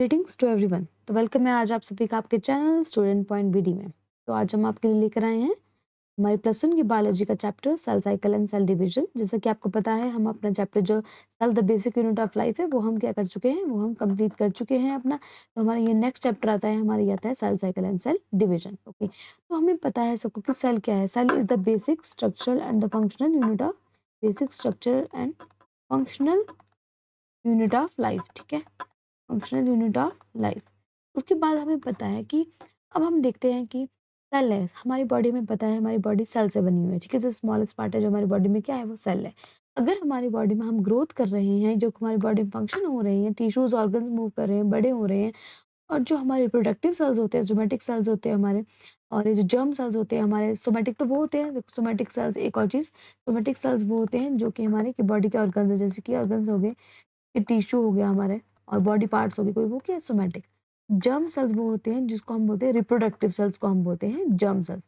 Greetings to everyone. तो welcome है आज आप सभी का आपके चैनल स्टूडेंट पॉइंट बीडी में। तो आज हम आपके लिए लेकर आए हैं हमारे प्लस वन की बायोलॉजी का chapter cell cycle and cell division. जैसा कि आपको पता है हम अपना चैप्टर जो cell the basic unit of life है वो हम क्या कर चुके हैं, वो हम कंप्लीट कर चुके हैं अपना। तो हमारा ये नेक्स्ट चैप्टर आता है, हमारा ये आता है cell cycle and cell division. Okay, तो हमें पता है सबको कि सेल क्या है। Cell is the basic structure and the functional unit of basic structure and functional unit of life. ठीक है, फंक्शनल यूनिट ऑफ लाइफ। उसके बाद हमें पता है कि अब हम देखते हैं कि सेल है हमारी बॉडी में। पता है हमारी बॉडी सेल से बनी हुई है। ठीक है, जो स्मॉलेस्ट पार्ट है जो हमारी बॉडी में क्या है, वो सेल है। अगर हमारी बॉडी में हम ग्रोथ कर रहे हैं, जो हमारी बॉडी में फंक्शन हो रहे हैं, टिश्यूज ऑर्गन्स मूव कर रहे हैं, बड़े हो रहे हैं, और जो हमारे रिप्रोडक्टिव सेल्स होते हैं, सोमेटिक सेल्स होते हैं हमारे, और ये जो जर्म सेल्स होते हैं हमारे, सोमेटिक तो वो होते हैं, सोमेटिक सेल्स एक और चीज, सोमेटिक सेल्स वो होते हैं जो कि हमारे की बॉडी के ऑर्गन्स है, जैसे कि ऑर्गन्स हो गए, ये टिश्यू हो गया हमारे, और बॉडी पार्ट्स हो गए कोई, वो क्या है, सोमैटिक। जर्म सेल्स वो होते हैं जिसको हम बोलते हैं रिप्रोडक्टिव सेल्स, को हम बोलते हैं जर्म सेल्स।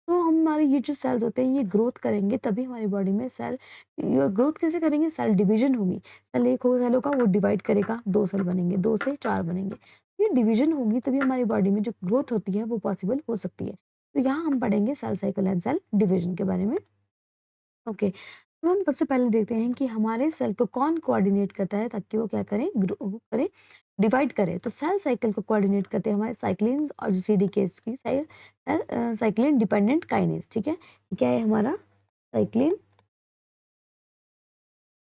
तो हमारे ये जो सेल्स होते हैं ये ग्रोथ करेंगे तभी हमारी बॉडी में सेल, ये ग्रोथ कैसे करेंगे, सेल डिवीजन होगी। सेल एक हो सेल होगा, वो डिवाइड करेगा, दो सेल बनेंगे, दो से चार बनेंगे। ये डिवीजन होगी तभी हमारी बॉडी में जो ग्रोथ होती है वो पॉसिबल हो सकती है। तो यहाँ हम पढ़ेंगे cell cycle and cell division के बारे में। ओके, तो हम सबसे पहले देखते हैं कि हमारे सेल को कौन कोऑर्डिनेट करता है ताकि वो क्या करें, ग्रो करें, डिवाइड करें। तो सेल साइकिल को कोऑर्डिनेट करते हैं हमारे साइक्लिन्स और सीडीकेस की साइक्लिन डिपेंडेंट काइनेज। ठीक है, ये क्या है हमारा, साइक्लिन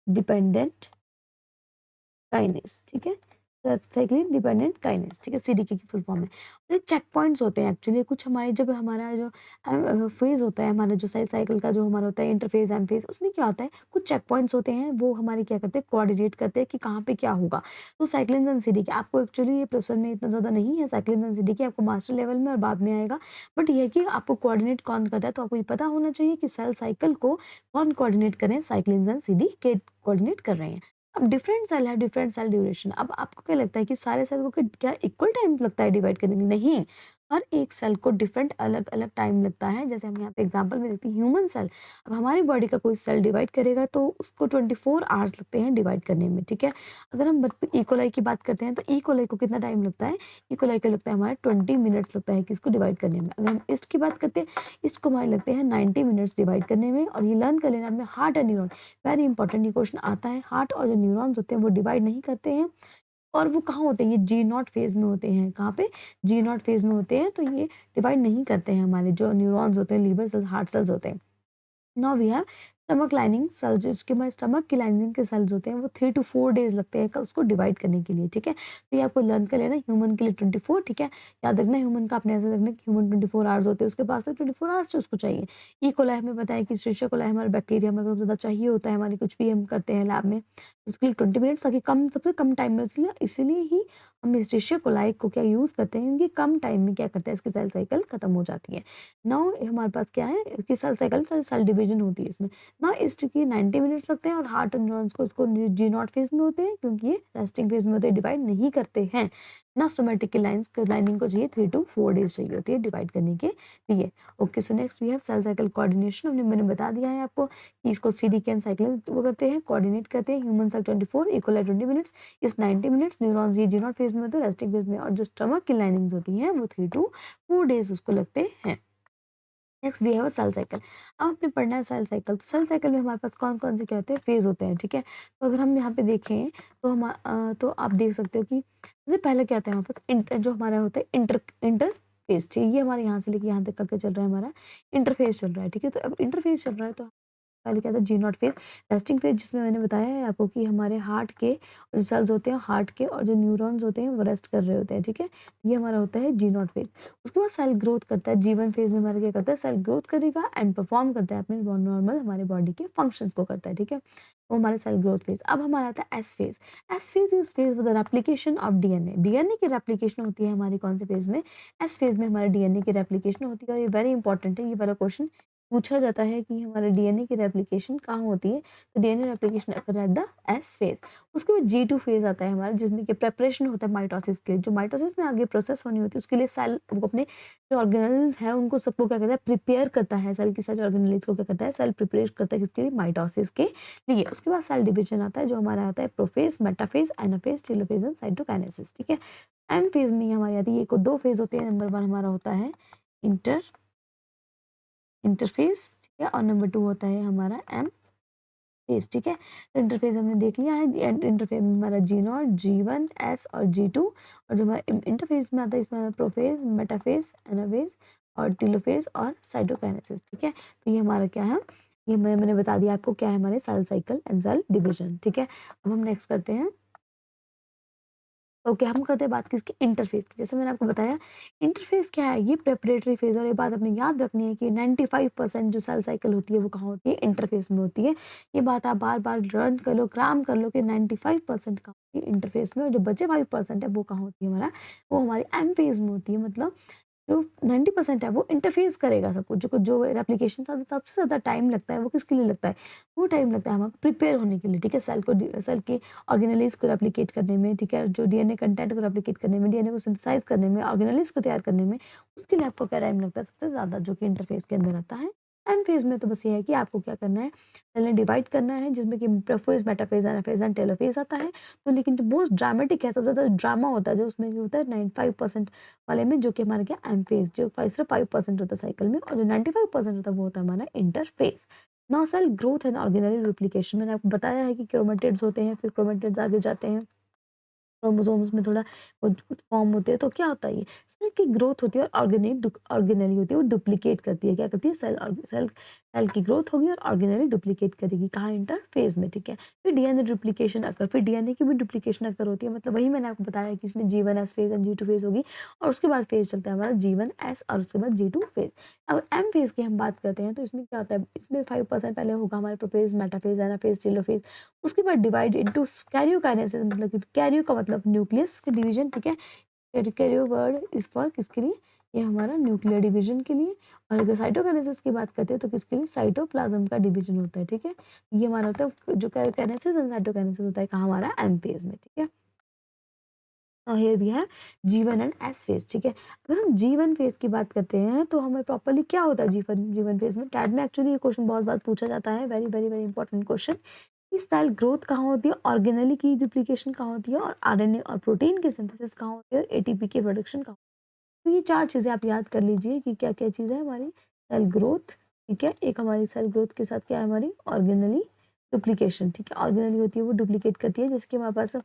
डिपेंडेंट काइनेज। ठीक है, साइक्लिन डिपेंडेंट काइनेज। ठीक है, सीडीके की फुल फॉर्म है। और ये चेक पॉइंट्स होते हैं एक्चुअली कुछ हमारे, जब हमारा जो फेज होता है, हमारा जो सेल साइकिल का जो हमारा होता है इंटरफेज एम फेज, उसमें क्या होता है, कुछ चेक पॉइंट्स होते हैं, वो हमारे क्या करते हैं, कोऑर्डिनेट करते हैं कि कहाँ पे क्या होगा। तो साइक्लिन एंड सीडीके आपको एक्चुअली ये प्लस वन में इतना ज़्यादा नहीं है, साइक्लिन एंड सीडीके आपको मास्टर लेवल में और बाद में आएगा। बट ये है कि आपको कोऑर्डिनेट कौन करता है, तो आपको ये पता होना चाहिए कि सेल साइकिल को कौन कोऑर्डिनेट करें, साइक्लिन एंड सीडीके कोऑर्डिनेट कर रहे हैं। अब डिफरेंट सेल है, डिफरेंट सेल ड्यूरेशन। अब आपको क्या लगता है कि सारे सेल को क्या इक्वल टाइम लगता है डिवाइड करने के लिए? नहीं, हर एक सेल को डिफरेंट अलग अलग टाइम लगता है। जैसे हम यहाँ पे एग्जांपल में देखते हैं ह्यूमन सेल। अब हमारी बॉडी का कोई सेल डिवाइड करेगा तो उसको 24 आवर्स लगते हैं डिवाइड करने में। ठीक है, अगर हम इकोलाई की बात करते हैं तो इकोलाई को कितना टाइम लगता है, इकोलाई को लगता है हमारा 20 मिनट्स लगता है किसको डिवाइड करने में। अगर हम ईस्ट की बात करते हैं, ईस्ट को हमारे लगते हैं 90 मिनट्स डिवाइड करने में। और ये लर्न कर लेना अपने heart and neuron, very important ये क्वेश्चन आता है। हार्ट और जो न्यूरॉन्स होते हैं वो डिवाइड नहीं करते हैं, और वो कहाँ होते हैं, ये जी नॉट फेज में होते हैं। कहाँ पे, जी नॉट फेज में होते हैं, तो ये डिवाइड नहीं करते हैं हमारे जो न्यूरॉन्स होते हैं, लीवर सेल्स, हार्ट सेल्स होते हैं। Now we have stomach lining cells, जिसके हमारे स्टमक की लाइनिंग के सेल्स होते हैं वो 3 to 4 डेज लगते हैं उसको डिवाइड करने के लिए। ठीक है, तो ये आपको लर्न कर लेना, ह्यूमन के लिए 24। ठीक है, याद रखना ह्यूमन का, अपने ऐसे रखना कि ह्यूमन 24 आवर्स होते हैं, उसके पास तो 24 आवर्स से उसको चाहिए। ई कोलाई हमें बताया कि स्ट्रेचिया कोलाई हमारा बैक्टीरिया में ज़्यादा चाहिए होता है, हमारी कुछ भी हम करते हैं लैब में, उसके लिए 20 मिनट्स, ताकि कम, सबसे कम टाइम में, इसलिए इसीलिए ही हम स्ट्रेचिया कोलाई को क्या यूज़ करते हैं, क्योंकि कम टाइम में क्या करता है, इसकी सेल साइकिल खत्म हो जाती है। नाउ हमारे पास क्या है, इसकी सेल साइकिल, सेल डिवीजन होती है इसमें ना। ईस्ट की 90 मिनट्स लगते हैं, और हार्ट एंड न्यूरॉन्स को इसको जी नॉट फेज में होते हैं, क्योंकि ये रेस्टिंग फेज में होते हैं, डिवाइड नहीं करते हैं ना। सोमेटिक की लाइनिंग को चाहिए 3 to 4 डेज चाहिए होती है डिवाइड करने के लिए। Okay, so next we have cell cycle coordination. मैंने बता दिया है आपको कि इसको सीडीके एंड साइक्लिन वो करते हैं, कोऑर्डिनेट करते हैं। ह्यूमन सेल 24, इकोलाई 20 मिनट्स, इस 90 मिनट्स, न्यूरॉन्स ये जी नॉट फेज में होते हैं, रेस्टिंग फेज में, और जो स्टमक की लाइनिंग्स होती हैं वो 3 to 4 डेज उसको लगते हैं। Next we have a cell cycle. अब आपने पढ़ना है सेल साइकिल। तो सेल साइकिल में हमारे पास कौन-कौन से क्या होते हैं, फेज़ होते हैं। ठीक है, तो अगर हम यहाँ पे देखें तो तो आप देख सकते हो कि सबसे पहले क्या होता है हमारे पास, जो हमारा होता है इंटरफ़ेज़। ठीक है, ये हमारे यहाँ से लेके यहाँ तक करके चल रहा है, हमारा इंटरफ़ेज़ चल रहा है। ठीक है, तो अब इंटरफ़ेज़ चल रहा है तो पहले क्या था, जी नॉट फेज, रेस्टिंग फेज, जिसमें मैंने बताया है आपको कि हमारे हार्ट के जो सेल्स होते हैं, हार्ट के, और जो न्यूरॉन्स होते हैं वो रेस्ट कर रहे होते हैं। ठीक है, ये हमारा होता है जी नॉट फेज। उसके बाद सेल ग्रोथ करता है, जी1 फेज में हमारा क्या करता है, सेल ग्रोथ करेगा एंड परफॉर्म करता है अपने नॉर्मल हमारे बॉडी के फंक्शंस को करता है। ठीक है, वो हमारा सेल ग्रोथ फेज। अब हमारा आता है S phase. S phase is phase for the replication of DNA. DNA की रेप्लिकेशन होती है हमारी कौन से फेज में, एस फेज में हमारे डीएनए की रेप्लिकेशन होती है, और ये वेरी इंपॉर्टेंट है ये वाला क्वेश्चन। पूछा जाता है कि हमारे डीएनए की रेप्लिकेशन कहाँ होती है, तो DNA replication occur at the S phase. उसके बाद G2 फेज आता है हमारा, जिसमें कि प्रेपरेशन होता है माइटोसिस के लिए। जो माइटोसिस में आगे प्रोसेस होनी होती है उसके लिए सेल अपने जो ऑर्गेनेल्स है उनको सबको क्या करता है, प्रिपेयर करता है। सेल की सारी ऑर्गेनेल्स को क्या करता है, सेल प्रिपेयर करता है किसके लिए, माइटोसिस के लिए। उसके बाद सेल डिवीजन आता है जो हमारा आता है prophase, metaphase, anaphase, telophase and cytokinesis. ठीक है, एम फेज में हमारी आती है, ये को 2 फेज होते हैं। नंबर 1 हमारा होता है इंटरफेस, ठीक है, और नंबर 2 होता है हमारा एम फेज। ठीक है, तो इंटरफेस हमने देख लिया है। इंटरफेस में हमारा G0, G1, S और G2, और जो हमारा इंटरफेस में आता है इसमें प्रोफेज, मेटाफेज, एनाफेज और टेलोफेज और साइटोकाइनेसिस। ठीक है, तो ये हमारा क्या है, ये मैंने बता दिया आपको क्या है हमारे cell cycle and cell division. ठीक है, अब हम नेक्स्ट करते हैं। ओके, हम करते हैं बात किसकी, इंटरफेस की। जैसे मैंने आपको बताया इंटरफेस क्या है, ये प्रेपरेटरी फेज। और ये बात अपने याद रखनी है कि 95% जो सेल साइकिल होती है वो कहाँ होती है, इंटरफेस में होती है। ये बात आप बार बार लर्न कर लो, क्राम कर लो कि 95% कहाँ होती है, इंटरफेस में। और जो बचे 5% है वो कहाँ होती है हमारा, वो हमारी एम फेज में होती है। मतलब जो 90% है वो इंटरफेस करेगा सब कुछ। जो रेप्लिकेशन का सबसे ज़्यादा टाइम लगता है वो किसके लिए लगता है, वो टाइम लगता है हमारा प्रिपेयर होने के लिए। ठीक है, सेल के ऑर्गेनेलिज को रेप्लिकेट करने में, ठीक है, जो डीएनए कंटेंट को रेप्लिकेट करने में, डीएनए को सिंथेसाइज करने में, ऑर्गेनेलिज को तैयार करने में, उसके लिए आपको क्या टाइम लगता है सबसे ज़्यादा, जो कि इंटरफेस के अंदर आता है। एम फेज में तो बस ये है कि आपको क्या करना है, सेल डिवाइड करना है, जिसमें कि prophase, metaphase, anaphase and telophase आता है। तो लेकिन जो मोस्ट ड्रामेटिक है, सबसे ज़्यादा ड्रामा होता है जो उसमें क्या होता है 95% वाले में, जो कि हमारा क्या एम फेज, जो सिर्फ 5% होता है साइकिल में, और जो 95% होता है वो होता है हमारा interphase. Now cell growth and organelle replication, मैंने आपको बताया है कि क्रोमेटिड्स होते हैं, फिर क्रोमेटिड्स आगे जाते हैं, क्रोमोसोम्स में थोड़ा वो फॉर्म होते हैं। तो क्या होता है, ये सेल की ग्रोथ होती है और ऑर्गेनेली होती है, वो डुप्लीकेट करती है। क्या करती है, सेल की ग्रोथ होगी और ऑर्गेनेली डुप्लीकेट करेगी, कहाँ, इंटरफेज में। ठीक है, फिर डीएनए डुप्लीकेशन अकर, फिर डीएनए की भी डुप्लीकेशन अकर होती है। मतलब वही मैंने आपको बताया कि इसमें G1S phase and G2 phase होगी, और उसके बाद फेज चलता है हमारा G1S और उसके बाद G2 फेज। अगर एम फेज की हम बात करते हैं तो इसमें क्या होता है, इसमें 5% पहले होगा हमारे प्रोफेज, मेटाफेज, एनाफेज, टेलोफेज। उसके बाद डिवाइड इनटू कैरियोकाइनेसिस, मतलब कि कैरियो का मतलब न्यूक्लियस के डिवीजन। ठीक है, कैरियो वर्ड इज फॉर किसके लिए, ये हमारा न्यूक्लियर डिवीजन के लिए। और अगर साइटोकाइनेसिस की बात करते हैं तो किसके लिए, साइटोप्लाज्म का डिवीजन होता है। ठीक है, ये हमारा होता है जो कैरियोकाइनेसिस एंड साइटोकाइनेसिस होता है कहाँ, हमारा एम फेज में। ठीक है, और here we have G1 and S phase. ठीक है, अगर हम G1 फेज की बात करते हैं तो हमें प्रॉपर्ली क्या होता है G1 फेज में। कैट में एक्चुअली ये क्वेश्चन बहुत बार पूछा जाता है, very very very important question. इस सेल ग्रोथ कहाँ होती है, ऑर्गेनेली की डुप्लीकेशन कहाँ होती है, और आरएनए और प्रोटीन की सिंथेसिस कहाँ होती है, और एटीपी की प्रोडक्शन कहाँ। तो ये 4 चीज़ें आप याद कर लीजिए कि क्या-क्या चीज़ है हमारी, सेल ग्रोथ। ठीक है, एक हमारी सेल ग्रोथ के साथ क्या है हमारी, ऑर्गेनेली डुप्लीकेशन। ठीक है, ऑर्गेनेली होती है वो डुप्लीकेट करती है, जैसे कि हमारे पास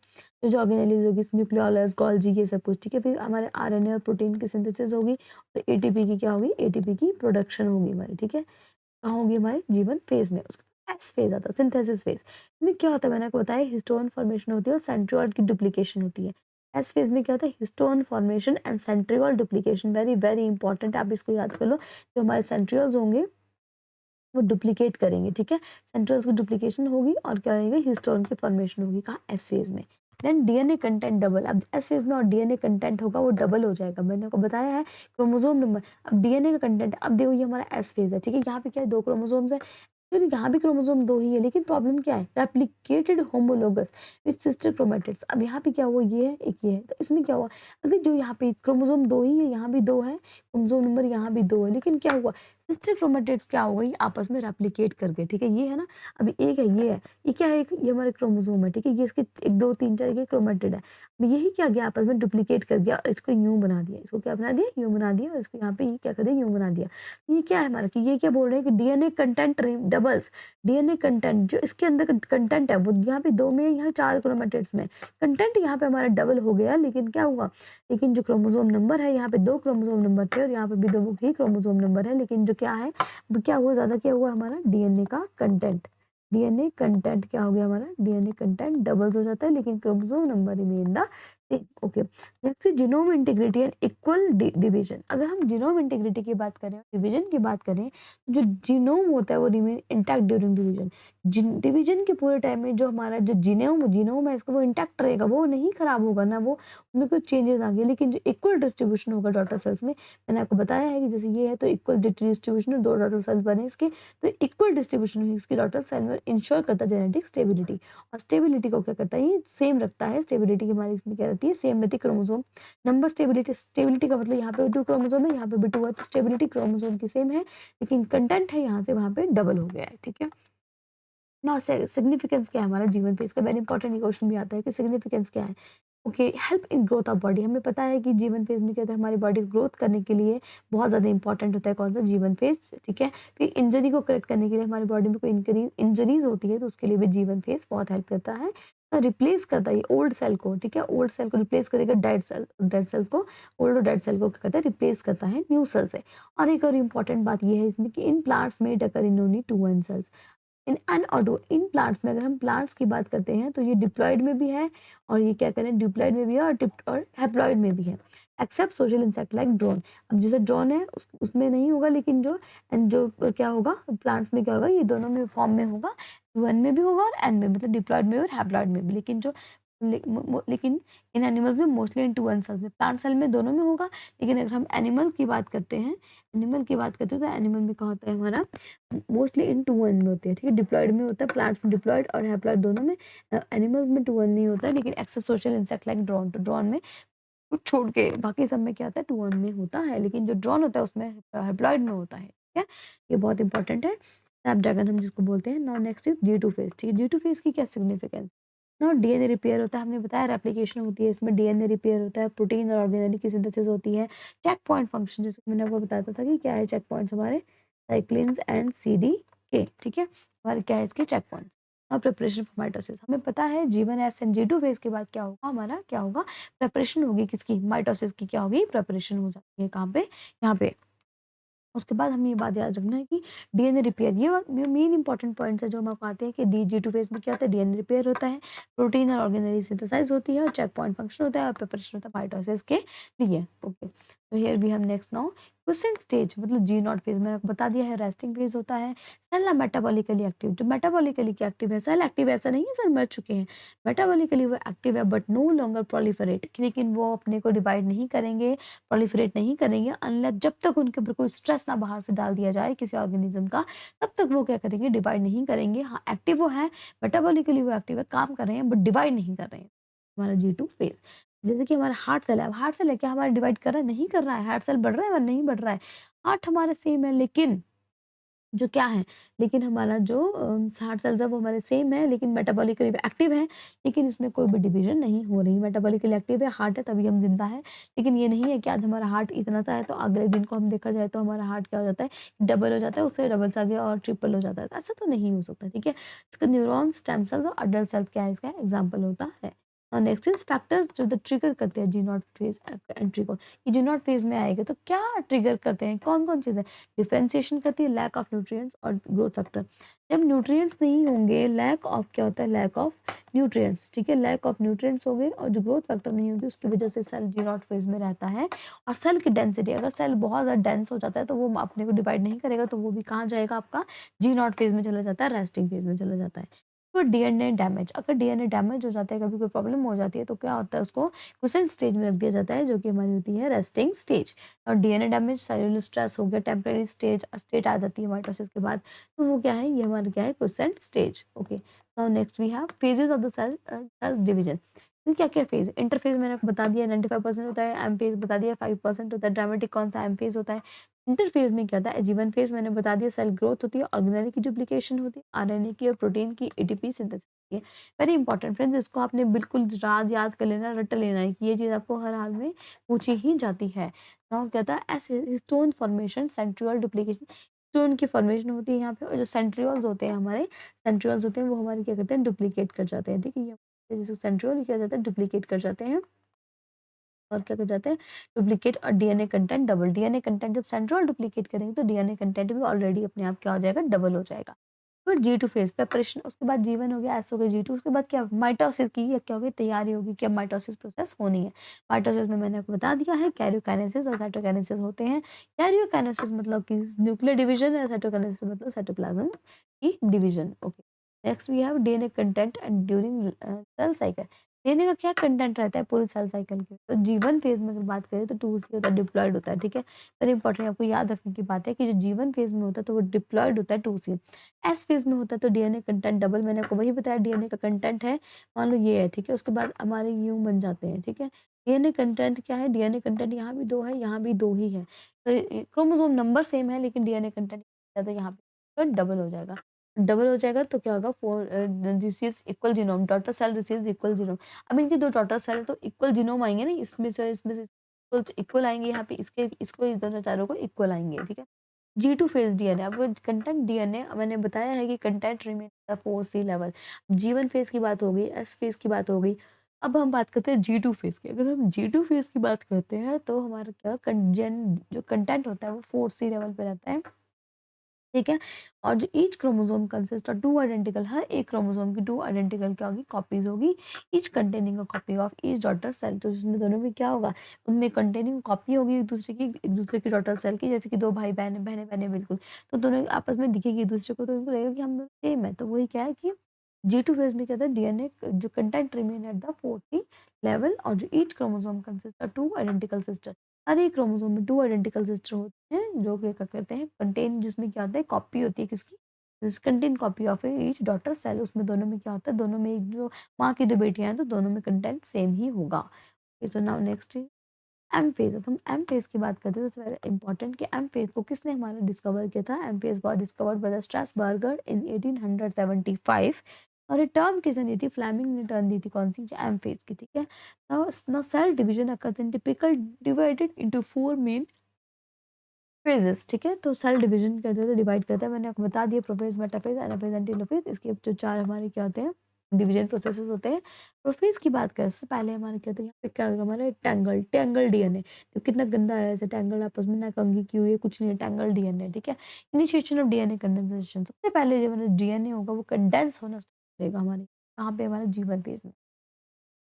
जो ऑर्गेनेलीज होगी, न्यूक्लियोलस, गोल्जी, ये सब कुछ। ठीक है, फिर हमारे आरएनए और प्रोटीन की सिंथेसिस होगी, और एटीपी की क्या होगी, एटीपी की प्रोडक्शन होगी हमारी। ठीक है, कहाँ होगी हमारे G1 फेज में। उसके बाद एस फेज आता है, सिंथेसिस फेज। इसमें क्या होता है, मैंने आपको बताया हिस्टोन फॉर्मेशन होती है और सेंट्रियोल की डुप्लीकेशन होती है। एस फेज में क्या होता है, histone formation and centriole duplication, very very important, आप इसको याद कर लो। जो हमारे सेंट्रियोल्स होंगे वो डुप्लीकेट करेंगे। ठीक है, सेंट्रियोल्स की डुप्लीकेशन होगी और क्या होगी, हिस्टोन की फॉर्मेशन होगी, कहाँ, एस फेज में। देन डीएनए कंटेंट डबल, अब एस फेज में और डीएनए कंटेंट होगा वो डबल हो जाएगा। मैंने आपको बताया है क्रोमोसोम नंबर, अब डीएनए का कंटेंट, अब देखो ये हमारा एस फेज है। ठीक है, यहाँ पे क्या है, 2 क्रोमोसोम्स है, फिर यहाँ भी क्रोमोसोम 2 ही है, लेकिन प्रॉब्लम क्या है, replicated homologous with sister chromatids. अब यहाँ पे क्या हुआ, ये है, एक ये है, तो इसमें क्या हुआ, अगर जो यहाँ पे क्रोमोसोम 2 ही है, यहाँ भी 2 है, क्रोमोसोम नंबर यहाँ भी 2 है, लेकिन क्या हुआ, सिस्टर क्रोमेटिड्स क्या हो गई, आपस में रेप्लिकेट कर गए। ठीक है, ये है ना, अभी एक है, ये है, ये क्या है, ये हमारे क्रोमोसोम है। ठीक है, ये इसके 1 2 3 4 ये क्रोमेटिड है। अब यही क्या गया, आपस में डुप्लीकेट कर गया और इसको यूं बना दिया, इसको क्या बना दिया, यूं बना दिया, और इसको यहाँ पे ये क्या कर दिया, यूं बना दिया। ये क्या है हमारा, कि ये क्या बोल रहे हैं कि DNA content doubles, DNA content जो इसके अंदर कंटेंट है वो यहाँ पे 2 में है, यहाँ 4 क्रोमेटिड्स में कंटेंट यहाँ पे हमारा डबल हो गया। लेकिन क्या हुआ, लेकिन जो क्रोमोसोम नंबर है, यहाँ पे 2 क्रोमोसोम नंबर थे और यहाँ पे भी 2 ही क्रोमोसोम नंबर है, लेकिन जो क्या है, क्या हुआ, ज्यादा क्या हुआ हमारा, डीएनए का कंटेंट, डीएनए कंटेंट क्या हो गया हमारा, डीएनए कंटेंट डबल्स हो जाता है, लेकिन chromosome number remain the same, okay. Next है genome integrity and equal division. अगर हम जीनोम इंटीग्रिटी की बात करें, डिवीजन की बात करें, तो जो जीनोम होता है वो remain intact during division. Division के पूरे टाइम में जो हमारा जो जीनोम जीनोम है इसका वो इंटैक्ट रहेगा, वो नहीं खराब होगा ना, वो उसमें कोई चेंजेस आ गए। लेकिन जो इक्वल डिस्ट्रीब्यूशन होगा डॉटर सेल्स में, मैंने आपको बताया है कि जैसे ये है तो इक्वल डिस्ट्रीब्यूशन, दो डॉटर सेल्स बने इसके, तो इक्वल डिस्ट्रीब्यूशन इसकी डॉटर सेल में इंश्योर करता है जेनेटिक स्टेबिलिटी। और स्टेबिलिटी को क्या करता है, ये सेम रखता है। स्टेबिलिटी की हमारी इसमें क्या रहती है, सेम रहती है क्रोमोसोम नंबर। स्टेबिलिटी स्टेबिलिटी का मतलब यहाँ पे 2 क्रोमोसोम है, यहाँ पे भी 2 है, तो स्टेबिलिटी क्रोमोसोम की सेम है, लेकिन कंटेंट है यहाँ से वहाँ पे डबल हो गया है, ठीक है। ना सिग्निफिकेंस क्या है हमारा जीवन पे, इसका वेरी इंपॉर्टेंट क्वेश्चन भी आता है कि सिग्निफिकेंस क्या है। Okay, help in growth of body. हमें पता है कि जीवन फेज में क्या होता है, हमारी बॉडी ग्रोथ करने के लिए बहुत ज़्यादा इंपॉर्टेंट होता है कौन सा, जीवन फेज, ठीक है। फिर इंजरी को करेक्ट करने के लिए, हमारी बॉडी में कोई इंजरीज होती है तो उसके लिए भी जीवन फेज बहुत हेल्प करता है। रिप्लेस करता है ओल्ड सेल को, ठीक है, ओल्ड सेल को रिप्लेस करेगा डेड सेल्स को, ओल्ड और डेड सेल को क्या करता है, रिप्लेस करता है न्यू सेल से। और एक और इम्पॉर्टेंट बात ये है इसमें कि इन प्लांट्स में डकर in only 2 one cells. In अनऑटो इन प्लांट्स में, अगर हम प्लांट्स की बात करते हैं तो ये डिप्लॉयड में भी है, और ये क्या करें, डिप्लॉयड में भी है और टिप्ड और हैप्लॉयड में भी है, except social insect like drone. अब जैसे ड्रोन है उसमें नहीं होगा, लेकिन जो क्या होगा प्लांट्स में क्या होगा, ये दोनों में फॉर्म में होगा, वन में भी होगा और एन में, मतलब डिप्लॉयड में और हैप्लॉयड में भी। लेकिन जो लेकिन इन एनिमल्स में mostly in two one cells में, प्लांट सेल में दोनों में होगा। लेकिन अगर हम एनिमल की बात करते हैं, तो एनिमल में क्या होता है हमारा, मोस्टली इन टू वन में होती है, ठीक है। डिप्लॉयड में होता है, प्लांट्स में डिप्लॉयड और हैप्लॉयड दोनों में, एनिमल्स में टू वन में ही होता है, लेकिन except social insect like drone, तो ड्रोन में कुछ छोड़ के बाकी सब में क्या होता है, टू वन में होता है, लेकिन जो ड्रोन होता है उसमें हैप्लॉयड में होता है, ठीक है। ये बहुत इंपॉर्टेंट है, स्नैपड्रैगन हम जिसको बोलते हैं। Now next is G two phase, ठीक है। जी टू फेज की क्या सिग्निफिकेंस, ना डीएनए रिपेयर होता है, हमने बताया रेप्लिकेशन होती है इसमें, डीएनए रिपेयर होता है, प्रोटीन और ऑर्गेनेल की सिंथेसिस होती है, चेक पॉइंट फंक्शन, जैसे मैंने आपको बताया था कि क्या है चेक पॉइंट्स हमारे, साइक्लिन्स एंड सीडीके, ठीक है। हमारे क्या है इसके चेक पॉइंट्स। और प्रिपरेशन फॉर माइटोसिस, हमें पता है G one S and G two phase के बाद क्या होगा, हमारा क्या होगा, प्रिपरेशन होगी किसकी, माइटोसिस की, क्या होगी, प्रिपरेशन हो जाती है, कहाँ पे, यहाँ पे। उसके बाद हमें ये बात याद रखना है कि डीएनए रिपेयर, ये मेन इंपॉर्टेंट पॉइंट्स है जो हम आपको आते हैं कि डी जी टू फेज में क्या होता है, डीएनए रिपेयर होता है, प्रोटीन और ऑर्गेनेल सिंथेसाइज होती है, और चेक पॉइंट फंक्शन होता है, और प्रिपरेशन होता है माइटोसिस के लिए, ओके। तो here we have next now quiescent stage, मतलब जी नॉट फेज मैंने आपको बता दिया है, रेस्टिंग फेज होता है। सेल ना मेटाबॉलिकली एक्टिव, जो मेटाबॉलिकली क्या एक्टिव है, सेल एक्टिव ऐसा नहीं है सर मर चुके हैं, मेटाबॉलिकली वो एक्टिव है बट नो लॉन्गर प्रोलिफरेट, लेकिन वो अपने को डिवाइड नहीं करेंगे, प्रोलिफरेट नहीं करेंगे अनलेस, जब तक उनके ऊपर कोई स्ट्रेस ना बाहर से डाल दिया जाए किसी ऑर्गेनिज्म का, तब तक वो क्या करेंगे, डिवाइड नहीं करेंगे। हाँ एक्टिव वो है, मेटाबॉलिकली वो एक्टिव है, काम कर रहे हैं, बट डिवाइड नहीं कर रहे हैं, हमारा जी टू फेज। जैसे कि हमारा हार्ट सेल है, अब हार्ट सेल है क्या हमारा डिवाइड कर रहा है, नहीं कर रहा है, हार्ट सेल बढ़ रहा है या नहीं बढ़ रहा है, हार्ट हमारा सेम है, लेकिन जो क्या है, लेकिन हमारा जो हार्ट सेल्स है वो हमारे सेम है, लेकिन मेटाबॉलिकली एक्टिव है, लेकिन इसमें कोई भी डिवीजन नहीं हो रही, मेटाबॉलिकली एक्टिव है, हार्ट है तभी हम जिंदा है। लेकिन ये नहीं है कि आज हमारा हार्ट इतना सा है तो अगले दिन को हम देखा जाए तो हमारा हार्ट क्या हो जाता है, डबल हो जाता है, उससे डबल से आगे और ट्रिपल हो जाता है, तो ऐसा तो नहीं हो सकता, ठीक है। इसका न्यूरॉन, स्टेम सेल्स और अडल्ट सेल्स क्या है, इसका एग्जाम्पल होता है। और नेक्स्ट इज फैक्टर्स जो द ट्रिगर करते हैं जी नॉट फेज एंट्री को, कि जी नॉट फेज में आएगा तो क्या ट्रिगर करते हैं, कौन कौन चीज़ें, डिफरेंशिएशन करती है, लैक ऑफ न्यूट्रिएंट्स और ग्रोथ फैक्टर। जब न्यूट्रिएंट्स नहीं होंगे, लैक ऑफ क्या होता है, लैक ऑफ न्यूट्रिएंट्स, ठीक है, लैक ऑफ न्यूट्रिएंट्स हो गए और जो ग्रोथ फैक्टर नहीं होगी उसकी वजह से सेल जी नॉट फेज में रहता है। और सेल की डेंसिटी, अगर सेल बहुत ज़्यादा डेंस हो जाता है तो वो अपने को डिवाइड नहीं करेगा, तो वो भी कहाँ जाएगा, आपका जी नॉट फेज में चला जाता है, रेस्टिंग फेज में चला जाता है। तो डीएनए डैमेज, अगर डीएनए डैमेज हो जाता है, कभी कोई प्रॉब्लम हो जाती है, तो क्या होता है, उसको क्वेश्चन स्टेज में रख दिया जाता है, जो कि हमारी होती है रेस्टिंग स्टेज। और डीएनए डैमेज, सेलुलर स्ट्रेस हो गया, टेम्परेरी स्टेट आ जाती है माइटोसिस के बाद, तो वो क्या है, ये हमारा क्या है, quiescent stage, okay. Now next we have phases of the cell division. क्या क्या फेज, इंटरफेज मैंने आपको बता दिया 95% होता है, एम फेज बता दिया 5% होता है, ड्रामेटिक कौन सा एम फेज होता है। इंटरफेज में क्या होता है, जीवन फेज मैंने बता दिया, सेल ग्रोथ होती है, ऑर्गेनेल की डुप्लीकेशन होती है, आरएनए की और प्रोटीन की एटीपी सिंथेसिस होती है। वेरी इंपॉर्टेंट फ्रेंड्स, इसको आपने बिल्कुल याद कर लेना, रट लेना है कि ये चीज़ आपको हर हाल में पूछी ही जाती है। नाउ क्या था, ऐसे stone formation, centriole duplication, stone की फॉर्मेशन होती है यहाँ पे, और जो सेंट्रियोल्स होते हैं हमारे, सेंट्रियोल्स होते हैं वो हमारे क्या करते हैं, डुप्लीकेट कर जाते हैं, ठीक है। ये जैसे सेंट्रियोल क्या जाता है, डुप्लीकेट कर जाते हैं, और क्या कर जाते हैं, डुप्लीकेट, और DNA content double, DNA content जब सेंट्रियोल डुप्लीकेट करेंगे तो डीएनए कंटेंट भी ऑलरेडी अपने आप क्या हो जाएगा, डबल हो जाएगा। फिर G2 फेज़ प्रिपरेशन, उसके बाद G1 हो गया, S हो गया, G2, उसके बाद क्या माइटोसिस की या क्या होगी तैयारी होगी कि अब माइटोसिस प्रोसेस होनी है। माइटोसिस में मैंने आपको बता दिया है कैरियोकाइनेसिस और साइटोकाइनेसिस होते हैं। कैरियोकाइनेसिस मतलब कि न्यूक्लियर डिवीजन है, साइटोकाइनेसिस मतलब साइटोप्लाज्म की division. Okay, next we have DNA content and during cell cycle. DNA का क्या कंटेंट रहता है पूरी सेल साइकिल के? तो G1 फेज़ में अगर बात करें तो 2C होता है, डिप्लॉयड होता है, ठीक है। वेरी इंपॉर्टेंट आपको याद रखने की बात है कि जो G1 फेज़ में होता है तो वो डिप्लॉयड होता है 2C। एस फेज़ में होता है तो डीएनए कंटेंट डबल, मैंने आपको वही बताया डीएनए का कंटेंट है, मान लो ये है, ठीक है। उसके बाद हमारे यूँ बन जाते हैं, ठीक है। डीएनए कंटेंट क्या है? डीएनए कंटेंट यहाँ भी 2 है, यहाँ भी 2 ही है। तो क्रोमोसोम नंबर सेम है लेकिन डीएनए कंटेंट ज़्यादा यहाँ पे डबल हो जाएगा। डबल हो जाएगा तो क्या होगा? 4 receives equal genome, daughter cell receives equal genome. अब इनकी 2 डॉटर सेल है तो इक्वल जीनोम आएँगे ना, इसमें से इक्वल आएँगे, यहाँ पे इसके इसको ये दोनों चारों को इक्वल आएँगे, ठीक है। G2 फेज़ डीएनए, अब कंटेंट डीएनए मैंने बताया है कि content remain the 4C level. G1 phase की बात हो गई, S फेज़ की बात हो गई। अब हम बात करते हैं G2 फेज़ की। अगर हम G2 फेज़ की बात करते हैं तो हमारा क्या जो कंटेंट होता है वो 4C लेवल पे रहता है। ठीक है? और जो each chromosome consist of 2 identical, हर एक क्रोमोसोम की 2 आइडेंटिकल क्या होगी? कॉपीज़ होगी। Each containing a copy of each daughter cell, तो जिसमें दोनों में क्या होगा? उनमें कंटेनिंग कॉपी होगी एक-दूसरे की डॉटर सेल की, जैसे कि 2 भाई-बहन हैं, बहनें-बहनें बिल्कुल। तो दोनों आपस में दिखेगी एक-दूसरे को तो उनको लगेगा कि हम दोनों सेम है। तो वही क्या है कि G2 फेज़ में क्या था? डीएनए जो content remain at the 4th level और जो each chromosome consist of 2 identical sister, हर एक क्रोमोसोम में 2 आइडेंटिकल सिस्टर होते हैं जो कि क्या करते हैं? कंटेन, जिसमें क्या होता है? कॉपी होती है किसकी? Contain copy of each daughter cell, उसमें दोनों में क्या होता है? दोनों में एक जो माँ की 2 बेटियाँ हैं तो दोनों में कंटेंट सेम ही होगा। Okay, so now next M phase. अब हम एम फेज़ की बात करते हैं तो वेरी इंपॉर्टेंट कि एम फेज़ को किसने हमारा डिस्कवर किया था? M phase was discovered by the Strasburger in 1875 और ये टर्म किसने दी थी? फ्लेमिंग ने टर्म दी थी, कौन-सी? जो एम फेज़ की, ठीक है। Now cell division occurs in typical divided into 4 main phases, ठीक है। तो सेल डिवीजन करते हैं तो डिवाइड करता है, मैंने आपको बता दिया prophase, metaphase, anaphase and telophase, इसके जो 4 हमारे क्या होते हैं? डिवीजन प्रोसेसेस होते हैं। प्रोफेज की बात करें उससे पहले हमारे क्या होता है? यहाँ पे क्या होगा? हमारा टैंगल डीएनए, तो कितना गंदा है ऐसे टैंगल आपस में, ना कंघी की हुई है, कुछ नहीं है, टैंगल डीएनए, ठीक है। इनिशिएशन ऑफ डीएनए कंडेंसेशन, सबसे पहले जो हमारा डीएनए होगा वो कंडेंस होना स्टार्ट करेगा हमारे, कहाँ पे? हमारे जीवन फेज में,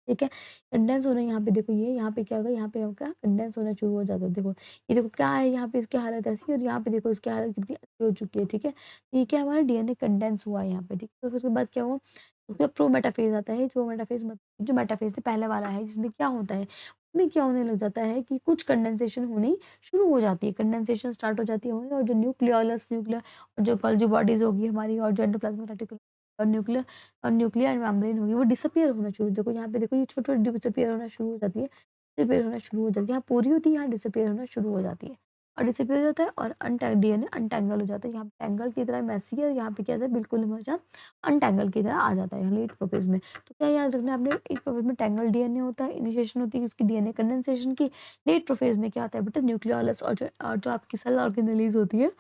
ठीक है। कंडेंस होना, यहाँ पे देखो, ये यहाँ पे क्या होगा? यहाँ पे क्या कंडेंस होना शुरू हो जाता है, देखो ये देखो क्या है, यहाँ पे इसकी हालत ऐसी है और यहाँ पे देखो इसकी हालत कितनी अच्छी हो चुकी है, ठीक है। तो ये क्या हमारा डीएनए कंडेंस हुआ है यहाँ पे, ठीक है। तो फिर उसके बाद क्या हुआ? उसके बाद प्रोमेटाफेज आता है। प्रोमेटाफेज मतलब जो मेटाफेज से पहले वाला है, जिसमें क्या होता है? उसमें क्या होने लग जाता है कि कुछ कंडेंसेशन होनी शुरू हो जाती है, कंडेंसेशन स्टार्ट हो जाती है होनी, और जो न्यूक्लियर और जो गोल्गी बॉडीज होगी हमारी, और जो एंडोप्लाज्मिक रेटिकुलम और न्यूक्लियर मेम्ब्रेन होगी, वो डिसअपीयर होना शुरू, देखो यहाँ पे देखो ये छोटी-छोटी डिसअपीयर होना शुरू हो जाती है, डिसअपीयर होना शुरू हो जाती है। यहाँ पूरी होती है, यहाँ डिसअपीयर होना शुरू हो जाती है और डिसअपीयर हो जाता है और डीएनए अनटैंगल हो जाता है। यहाँ पे टैंगल की तरह मेसी है, यहाँ पे क्या होता है? बिल्कुल हमारे साथ अनटैंगल की तरह आ जाता है लेट प्रोफेज में। तो क्या याद रखना है आपने? एक प्रोफेज में टैंगल डीएनए होता है, इनिशिएशन होती है इसकी डीएनए कंडेंसेशन की। लेट प्रोफेज में क्या होता है बेटा? न्यूक्लियोलस और जो आपकी सेल ऑर्गेनेलीज होती है,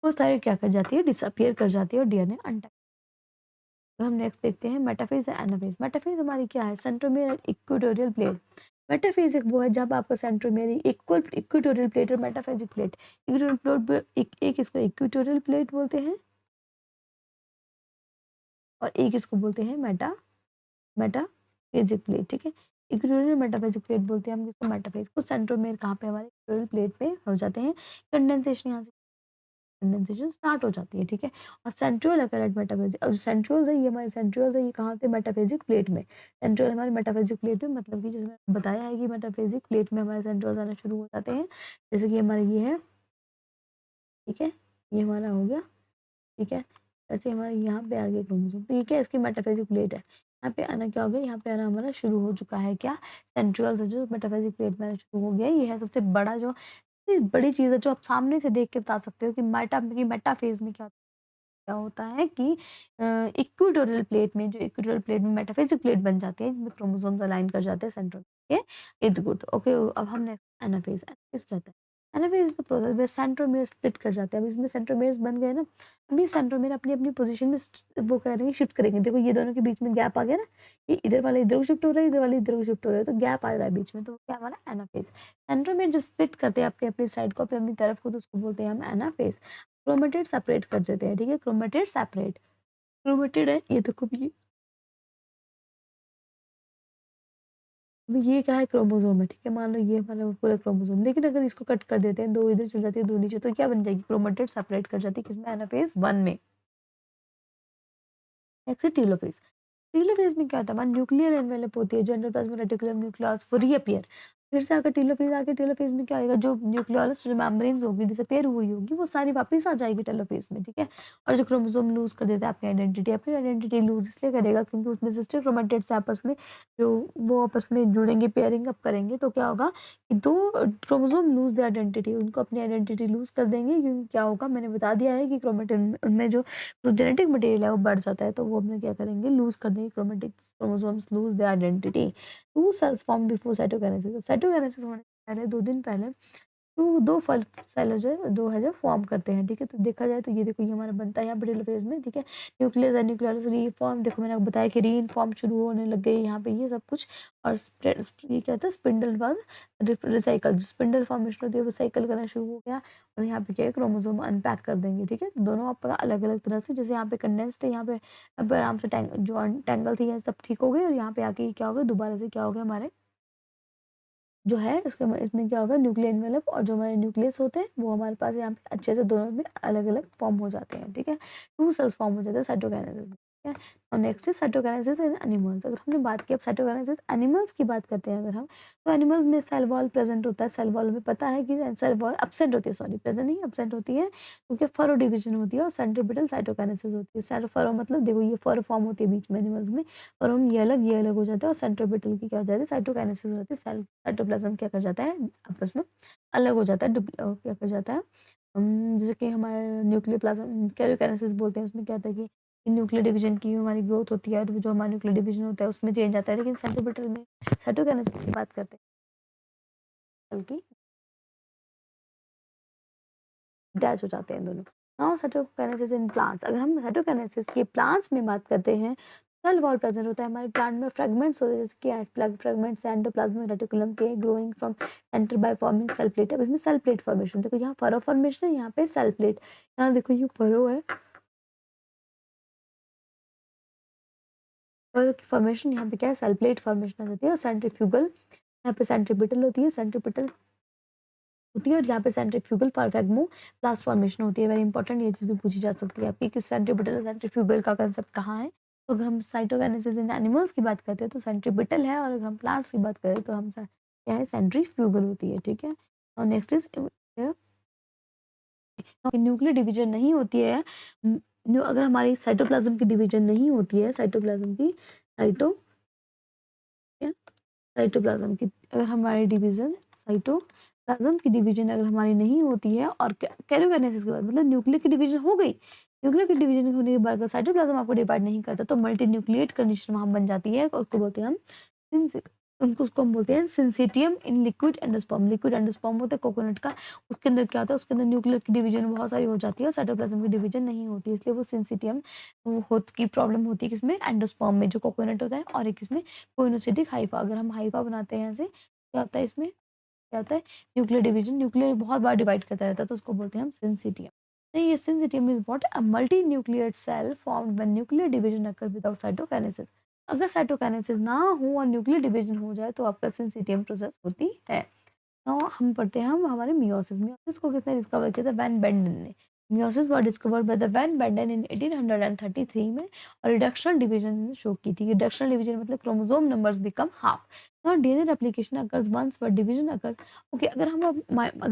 वो सारी क्या कर जाती है? डिसअपीयर कर जाती है और डीएनए अनटैंगल। तो हम नेक्स्ट देखते हैं मेटाफेज या एनाफेज। मेटाफेज हमारी क्या है? सेंट्रोमियर और इक्वेटोरियल प्लेट। मेटाफेज एक वो है जब आपका सेंट्रोमियर इक्वेटोरियल प्लेट और मेटाफेजिक प्लेट, इक्वेटोरियल प्लेट एक इसको इक्वेटोरियल प्लेट बोलते हैं और एक इसको बोलते हैं मेटाफेजिक प्लेट, ठीक है। इक्वेटोरियल मेटाफेजिक प्लेट बोलते हैं हम इसको, मेटाफेज को। सेंट्रोमियर कहाँ पे? हमारे इक्वेटोरियल प्लेट पे हो जाते हैं। कंडेंसेशन यहाँ से कंडेंसेशन स्टार्ट हो जाती है, ठीक है। और सेंट्रियोल अगर एट मेटाफेजिक, और सेंट्रियोल्स है ये हमारे, सेंट्रियोल्स है ये कहाँ होते हैं? मेटाफेजिक प्लेट में। सेंट्रियोल हमारे मेटाफेजिक प्लेट में, मतलब कि जैसे मैंने बताया है कि मेटाफेजिक प्लेट में हमारे सेंट्रियोल्स आना शुरू हो जाते हैं, जैसे कि हमारे ये है, ठीक है। ये हमारा हो गया, ठीक है। ऐसे हमारे यहाँ पे आ गया क्रोमोसोम, तो ये क्या? इसकी मेटाफेजिक प्लेट है। यहाँ पे आना क्या हो गया? यहाँ पे आना हमारा शुरू हो चुका है क्या? सेंट्रियोल्स है जो मेटाफेजिक प्लेट में आना शुरू हो गया है। ये है सबसे बड़ा जो, सबसे बड़ी चीज़ है जो आप सामने से देख के बता सकते हो कि मेटाफेज में क्या होता है कि इक्वेटोरियल प्लेट में, जो इक्वेटोरियल प्लेट में मेटाफिजिक प्लेट बन जाती है, जिसमें क्रोमोसोम्स अलाइन कर जाते हैं सेंट्रोमियर के इर्द-गिर्द। ओके, अब हम नेक्स्ट एनाफेज। एनाफेज क्या होता है? Anaphase is the process where centromere split कर जाते हैं। अब इसमें सेंट्रोमियर्स बन गए ना, अब ये सेंट्रोमियर अपनी-अपनी पोजीशन में वो करेंगे, शिफ्ट करेंगे। देखो ये दोनों के बीच में गैप आ गया ना, ये इधर वाला इधर को शिफ्ट हो रहा है, इधर वाला इधर को शिफ्ट हो रहा है, तो गैप आ रहा है बीच में, तो क्या हमारा एनाफेज। सेंट्रोमियर जो स्प्लिट करते हैं अपनी-अपनी साइड को, अपनी-अपनी तरफ को, तो उसको बोलते हैं हम एनाफेज। क्रोमेटिड सेपरेट कर देते हैं, ठीक है, क्रोमेटिड सेपरेट, क्रोमेटिड है ये देखो भी, ये क्या है, क्रोमोसोम है, ठीक है, मान लो ये हमारा पूरा क्रोमोसोम, लेकिन अगर इसको कट कर देते हैं, 2 इधर चल जाती है 2 नीचे, तो क्या बन जाएगी, क्रोमेटिड सेपरेट कर जाती है किसमें, एनाफेज 1 में। नेक्स्ट है टीलोफेज। टीलोफेज में क्या होता है, हमारी न्यूक्लियर एनवेलप होती है जो एंडोप्लाज्मिक रेटिकुलम न्यूक्लियस वो रीअपीयर, फिर से आकर टीलोफेज आके, टीलोफेज में क्या आएगा, जो न्यूक्लियस जो मेम्ब्रेन्स होगी डिसअपीयर हुई होगी वो सारी वापस आ जाएगी टेलोफेज में, ठीक है। और जो क्रोमोसोम लूज कर देता है अपनी आइडेंटिटी, अपनी आइडेंटिटी लूज इसलिए करेगा क्योंकि उसमें सिस्टर क्रोमेटिड्स आपस में जो वो आपस में जुड़ेंगे, पेयरिंग अप करेंगे, तो क्या होगा कि 2 क्रोमोसोम लूज द आइडेंटिटी, उनको अपनी आइडेंटिटी लूज कर देंगे, क्योंकि क्या होगा, मैंने बता दिया है कि क्रोमेटिन उनमें जो जेनेटिक मटेरियल है वो बढ़ जाता है, तो वो अपने क्या करेंगे, लूज कर देंगे, chromatics chromosomes lose the identity. 2 cells form before cytokinesis, cytokinesis होने से पहले 2 दिन पहले तो 2 फल सेल जो है 2 है जो फॉर्म करते हैं, ठीक है। तो देखा जाए तो ये देखो ये हमारा बनता है यहाँ पे टेलोफेज में, ठीक है। न्यूक्लियस और न्यूक्लियस रीफॉर्म, देखो मैंने आपको बताया कि रीइनफॉर्म शुरू होने लग गई यहाँ पे ये सब कुछ। और ये क्या होता है, स्पिंडल बाद रिसाइकल, स्पिंडल फॉर्मेशन होती है वो साइकिल करना शुरू हो गया, और यहाँ पे क्या है, क्रोमोसोम अनपैक कर देंगे, ठीक है। तो दोनों आपका अलग अलग तरह से, जैसे यहाँ पे कंडेंस थे, यहाँ पे अब आराम से जो टेंगल थी ये सब ठीक हो गई, और यहाँ पे आके क्या हो गया, दोबारा से क्या हो गया, हमारे जो है इसके इसमें क्या होगा, न्यूक्लियर एनवेलप और जो हमारे न्यूक्लियस होते हैं वो हमारे पास यहाँ पे अच्छे से दोनों में अलग अलग फॉर्म हो जाते हैं, ठीक है। 2 सेल्स फॉर्म हो जाते हैं साइटोकाइनेसिस में, ठीक है। और नेक्स्ट है साइटोकाइनेसिस इन एनिमल्स। अगर हमने बात की अब साइटोकाइनेसिस एनिमल्स की बात करते हैं अगर हम, तो एनिमल्स में सेल वॉल प्रेजेंट होता है, सेल वॉल में पता है कि सेल वॉल एब्सेंट होती है, सॉरी प्रेजेंट नहीं एब्सेंट होती है, क्योंकि फरो डिवीजन होती है और सेंट्रीपिटल साइटोकाइनेसिस होती है। फरो मतलब देखो ये फरो फॉर्म होती है बीच में एनिमल्स में, और हम ये अलग हो जाता है, और सेंट्रोपिटल की क्या हो जाती है, साइटोकाइनेसिस हो जाती है, सेल साइटोप्लाज्म क्या कर जाता है, आपस में अलग हो जाता है, क्या कर जाता है, जैसे कि हमारे न्यूक्लियर प्लाज्म कैरियोकाइनेसिस बोलते हैं, उसमें क्या होता है कि न्यूक्लियर डिवीजन की हमारी ग्रोथ होती है, और जो हमारा न्यूक्लियर डिवीजन होता है उसमें चेंज आता है, लेकिन सेंट्रोपिटल में साइटोकाइनेसिस की बात करते हैं की अटैच हो जाते हैं दोनों। नाउ साइटोकाइनेसिस इन प्लांट्स, अगर हम साइटोकाइनेसिस के प्लांट्स में बात करते हैं, सेल वॉल प्रेजेंट होता है हमारे प्लांट में, फ्रेगमेंट्स होते हैं जैसे कि फ्रेगमेंट्स एंडोप्लाज्मिक रेटिकुलम के growing from centre by forming cell plate. अब इसमें सेल प्लेट फॉर्मेशन देखो, यहाँ फरो फॉर्मेशन है, यहाँ पे सेल प्लेट, यहाँ देखो ये फरो है, फरो की फॉर्मेशन, यहाँ पे क्या है, सेल प्लेट फॉर्मेशन आ जाती है, और सेंट्रीफ्यूगल, यहाँ पे सेंट्रीपिटल होती है, सेंट्रीपिटल होती है, और यहाँ पे सेंट्रीफ्यूगल फ्रेगमो प्लास्ट फॉर्मेशन होती है। वेरी इंपॉर्टेंट, ये चीज़ भी पूछी जा सकती है आपकी कि सेंट्रीपिटल और सेंट्रीफ्यूगल का कंसेप्ट कहाँ है। तो अगर हम साइटोकाइनेसिस इन एनिमल्स की बात करते हैं तो सेंट्रीपिटल है, और अगर हम प्लांट्स की बात करें तो हम क्या है, सेंट्रीफ्यूगल होती है, ठीक है। और नेक्स्ट इज न्यूक्लियर डिवीजन नहीं होती है, अगर हमारी साइटोप्लाज्म की डिवीजन नहीं होती है, साइटोप्लाज्म की साइटो साइटोप्लाज्म की अगर हमारी डिवीजन साइटोप्लाज्म की डिवीजन अगर हमारी नहीं होती है, और कैरियोकाइनेसिस के बाद मतलब न्यूक्लियर की डिवीजन हो गई, न्यूक्लियर की डिवीजन होने के बाद साइटोप्लाज्म आपको डिवाइड नहीं करता, तो मल्टी न्यूक्लिएट कंडीशन वहां बन जाती है, और उसको बोलते हैं हम उनको उसको हम बोलते हैं syncytium in liquid endosperm. Liquid endosperm होता है कोकोनट का, उसके अंदर क्या होता है, उसके अंदर न्यूक्लियर की डिवीजन बहुत सारी हो जाती है, और साइटोप्लाज्म की डिवीजन नहीं होती, इसलिए वो सिंसिटियम की प्रॉब्लम होती है किसमें, एंडोस्पर्म में जो कोकोनट होता है, और एक इसमें कोइनोसिटिक हाइफा। अगर हम हाइफा बनाते हैं ऐसे, क्या होता है इसमें, क्या होता है, न्यूक्लियर डिवीजन, न्यूक्लियर बहुत बार डिवाइड करता रहता है, तो उसको बोलते हैं हम सिंसिटियम। तो ये syncytium is what, a multi nuclear cell formed when nuclear division occur without cytokinesis. अगर साइटोकाइनेसिस ना हो और न्यूक्लियर डिवीजन हो जाए तो आपका सिंसिटियम प्रोसेस होती है। तो हम पढ़ते हैं हम हमारे मियोसिस। मियोसिस को किसने डिस्कवर किया था, वैन बेंडन ने। Meiosis was discovered by the Van Beneden in 1833 में, और रिडक्शनल डिवीजन ने शो की थी। रिडक्शनल डिवीजन मतलब क्रोमोसोम नंबर्स बिकम हाफ। और DNA replication occurs once but division occurs. Okay, अगर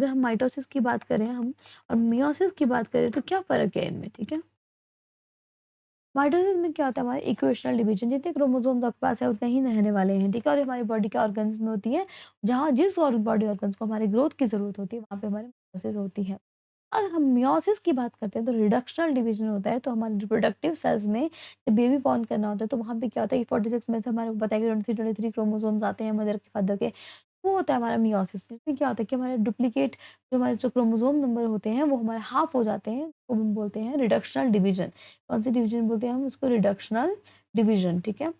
हम माइटोसिस की बात करें हम, और मियोसिस की बात करें, तो क्या फर्क है इनमें, ठीक है। माइटोसिस में क्या होता है, हमारे इक्वेशनल डिवीजन, जितने क्रोमोसोम आपके पास है उतने ही रहने वाले हैं, ठीक है। और ये हमारी बॉडी के ऑर्गन्स में होती है, जहाँ जिस और बॉडी ऑर्गन्स को हमारी ग्रोथ की जरूरत होती है वहाँ पे हमारे माइटोसिस होती है। अगर हम मियोसिस की बात करते हैं तो रिडक्शनल डिवीजन होता है, तो हमारे रिप्रोडक्टिव सेल्स में जब बेबी बॉर्न करना होता है तो वहाँ पे क्या होता है कि 46 में से हमारे को पता है कि 23 क्रोमोसोम्स आते हैं मदर के फादर के, वो होता है हमारा मियोसिस। इसमें क्या होता है कि हमारे डुप्लीकेट जो क्रोमोसोम नंबर होते हैं वो हमारे हाफ हो जाते हैं, तो हम बोलते हैं रिडक्शनल डिवीजन। कौन सी डिवीजन बोलते हैं हम उसको, रिडक्शनल डिवीजन, ठीक है।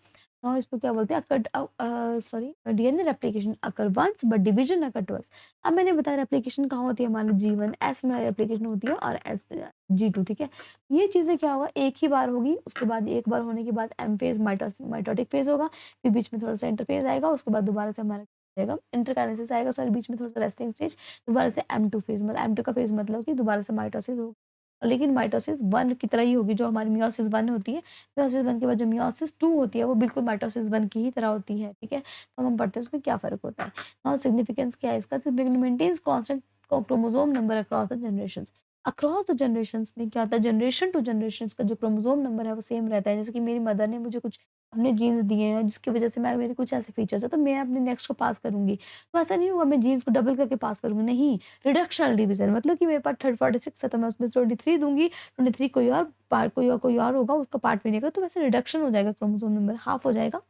नाउ इसको क्या बोलते हैं, sorry, DNA replication occur once but division occur twice. अब मैंने बताया रेप्लिकेशन कहाँ होती है, हमारे G1 एस में रेप्लिकेशन होती है और एस G2, ठीक है। ये चीज़ें क्या होगा, एक ही बार होगी, उसके बाद एक बार होने के बाद एम फेज माइटोटिक फेज होगा, फिर बीच में थोड़ा सा इंटरफेज आएगा, उसके बाद दोबारा से हमारा आएगा इंटरकाइनेसिस आएगा, सॉरी बीच में थोड़ा सा रेस्टिंग स्टेज, दोबारा से M2 फेज, मतलब M2 का फेज मतलब कि दोबारा से माइटोसिस होगा, लेकिन माइटोसिस 1 की तरह ही होगी जो हमारी मियोसिस 1 होती है। मियोसिस 1 के बाद जो मियोसिस 2 होती है वो बिल्कुल माइटोसिस 1 की ही तरह होती है, ठीक है। तो हम पढ़ते हैं उसमें क्या फ़र्क होता है। नाउ सिग्निफिकेंस क्या है इसका, तो maintains constant chromosome number across the generations. Across the generations में क्या होता है, जनरेशन टू जनरेशंस का जो क्रोमोसोम नंबर है वो सेम रहता है। जैसे कि मेरी मदर ने मुझे कुछ अपने जीन्स दिए हैं जिसकी वजह से मैं, मेरे कुछ ऐसे फीचर्स है तो मैं अपने नेक्स्ट को पास करूंगी। तो ऐसा नहीं होगा मैं जीन्स को डबल करके पास करूंगी, नहीं, रिडक्शनल डिवीजन, मतलब कि मेरे पास 46 है तो मैं उसमें 23 दूंगी, 23 कोई और पार्ट, कोई और होगा उसका पार्ट मिलेगा, तो वैसे रिडक्शन हो जाएगा, क्रोमोसोम नंबर हाफ हो जाएगा।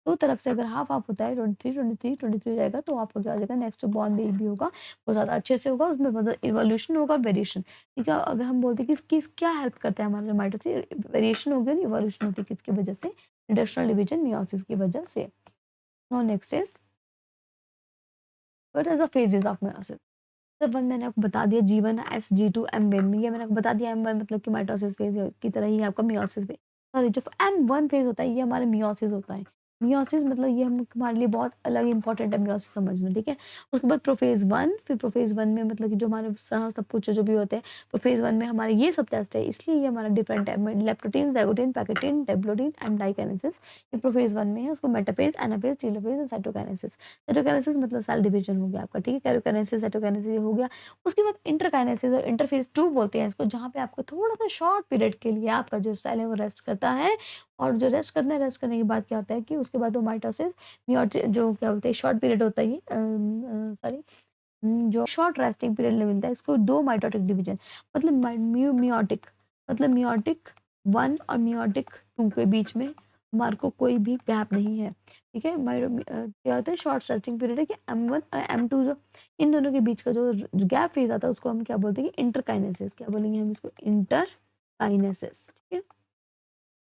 दो तरफ से अगर हाफ हाफ होता है 23 हो जाएगा, तो आपका क्या हो जाएगा, नेक्स्ट जो बॉर्न बेबी होगा वो ज़्यादा अच्छे से होगा, उसमें मतलब इवोल्यूशन होगा, वेरिएशन, ठीक है। अगर हम बोलते हैं कि किस क्या हेल्प करता है हमारा जो माइटोसिस, वेरिएशन होगी और इवोल्यूशन होती है किसकी वजह से, रिडक्शनल डिवीजन मियोसिस की वजह से। Now next is what is the phases of meiosis. जब वन मैंने आपको बता दिया G1 एस G2 M1 में, ये मैंने आपको बता दिया M1 मतलब कि माइटोसिस फेज की तरह ही आपका मियोसिस फेज, सॉरी जो M1 फेज होता है ये हमारा मियोसिस होता है। मियोसिस मतलब ये हम हमारे लिए बहुत अलग इंपॉर्टेंट है मियोसिस समझना, ठीक है। उसके बाद प्रोफेज 1, फिर प्रोफेज 1 में मतलब कि जो हमारे सब कुछ जो भी होते हैं, प्रोफेज 1 में हमारे ये सब टेस्ट है, इसलिए ये हमारा डिफरेंट है, leptotene, zygotene, pachytene, diplotene and diakinesis, ये प्रोफेज 1 में है। उसको metaphase, anaphase, telophase and cytokinesis. Cytokinesis मतलब सेल डिवीजन हो गया आपका, ठीक है। कैरियोकाइनेसिस, साइटोकाइनेसिस हो गया। उसके बाद इंटरकाइनेसिस और इंटरफेज 2 बोलते हैं इसको, जहाँ पे आपको थोड़ा सा शॉर्ट पीरियड के लिए आपका जो सेल है वो रेस्ट करता है, और जो रेस्ट करना है, रेस्ट करने के बाद क्या होता है कि उसके बाद वो माइटोसिस जो क्या बोलते हैं शॉर्ट पीरियड होता है ये, सॉरी, जो शॉर्ट रेस्टिंग पीरियड मिलता है इसको, दो माइटोटिक डिवीजन, मतलब मियोटिक, मतलब मियोटिक 1 और मियोटिक 2 के बीच में हमारे को कोई भी गैप नहीं है, ठीक है। क्या होता है शॉर्ट रेस्टिंग पीरियड है कि M1 और M2 जो इन दोनों के बीच का जो गैप फेज आता है उसको हम क्या बोलते हैं, इंटरकाइनेसिस, क्या बोलेंगे हम इसको, इंटरकाइनेसिस, ठीक है।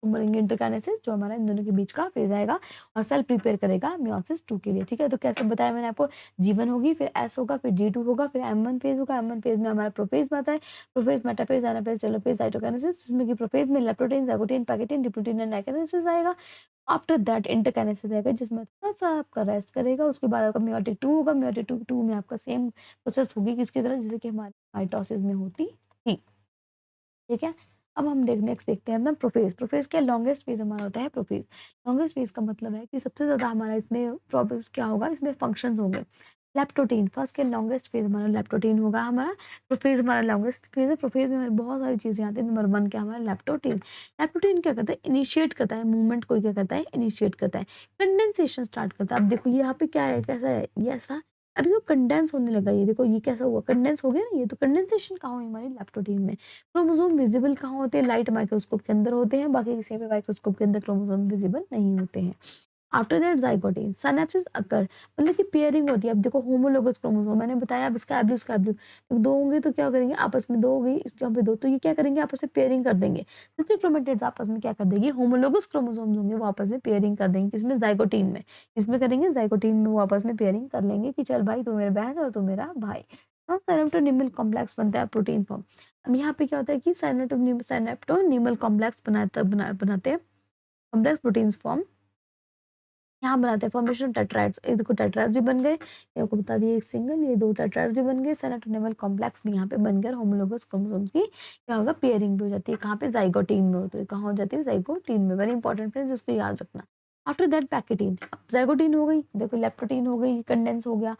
बोलेंगे इंटरकाइनेसिस, जो हमारा इन दोनों के बीच का फेज आएगा और सेल प्रिपेयर करेगा मियोसिस 2 के लिए, ठीक है। तो कैसे बताया मैंने आपको, G1 होगी, फिर S होगा, फिर G2 होगा, फिर M1 फेज होगा, M1 फेज में हमारा प्रोफेज में आता है, prophase, metaphase, anaphase, telophase, cytokinesis, जिसमें कि प्रोफेज में leptotene, zygotene, pachytene, diplotene and diakinesis आएगा। आफ्टर दैट इंटरकाइनेसिस आएगा जिसमें थोड़ा-सा आपका रेस्ट करेगा, उसके बाद आपका मेयोटिक 2 होगा, मेयोटिक 2 में आपका सेम प्रोसेस होगी किसकी तरह, जैसे कि हमारी माइटोसिस में होती थी, ठीक है। अब हम नेक्स्ट देखते हैं अपना प्रोफेज। प्रोफेज क्या, लॉन्गेस्ट फेज हमारा होता है प्रोफेज। लॉन्गेस्ट फेज का मतलब है कि सबसे ज़्यादा हमारा इसमें प्रॉब्लम क्या होगा, इसमें फंक्शंस होंगे। लेप्टोटीन फर्स्ट के लॉन्गेस्ट फेज हमारा लेप्टोटीन होगा हमारा, प्रोफेज हमारा लॉन्गेस्ट फेज है। प्रोफेज में हमारी बहुत सारी चीज़ें आती हैं, नंबर 1 क्या हमारा लेप्टोटीन। लेप्टोटीन क्या करता है, इनिशिएट करता है मूवमेंट, कोई क्या करता है, इनिशिएट करता है, कंडेंसेशन स्टार्ट करता है। अब देखो यहाँ पे क्या है, कैसा है, ये ऐसा, अभी तो कंडेंस होने लगा, ये देखो ये कैसा हुआ, कंडेंस हो गया ना, ये तो कंडेंसेशन कहाँ हुई हमारी लेप्टोटीन में। क्रोमोसोम विजिबल कहाँ होते हैं, लाइट माइक्रोस्कोप के अंदर होते हैं, बाकी किसी भी माइक्रोस्कोप के अंदर क्रोमोसोम विजिबल नहीं होते हैं। आफ्टर दैट ज़ाइगोटीन सिनेप्सिस अकर, मतलब कि पेयरिंग होती है। अब देखो होमोलोगस क्रोमोसोम मैंने बताया, अब इसका एब्ल्यू इसका एब्ल्यू, तो दो होंगे तो क्या करेंगे आपस में, दो हो गई इसके यहाँ पे दो, तो ये क्या करेंगे आपस में पेयरिंग कर देंगे। सिस्टर क्रोमेटिड्स आपस में क्या कर देंगे, होमोलोगस क्रोमोसोम्स होंगे वो आपस में पेयरिंग कर देंगे, किसमें, ज़ाइगोटीन में। इसमें करेंगे ज़ाइगोटीन में, वो आपस में पेयरिंग कर लेंगे कि चल भाई तू मेरा बहन और तू मेरा भाई। तो सेरेब्रोनिमल कॉम्प्लेक्स बनता है प्रोटीन फॉर्म। अब यहाँ पे क्या होता है कि सेरेब्रोनिमल कॉम्प्लेक्स बनाते हैं, कॉम्प्लेक्स प्रोटीन्स फॉर्म यहाँ बनाते हैं, फॉर्मेशन टेट्राइड्स, ये देखो टेट्राइड्स भी बन गए, ये आपको बता दिए एक सिंगल, ये दो टेट्राइड्स भी बन गए, सेरोटोनिमल कॉम्प्लेक्स भी यहाँ पे बन गया, होमोलोगस क्रोमोसोम्स की क्या होगा, पेयरिंग भी हो जाती है, कहाँ पे, ज़ाइगोटीन में होती है, कहाँ हो जाती है, ज़ाइगोटीन में। वेरी इंपॉर्टेंट फ्रेंड्स, इसको याद रखना। आफ्टर दैट पैकेटीन, अब ज़ाइगोटीन हो गई, देखो लेप्टोटीन हो गई, कंडेंस हो गया,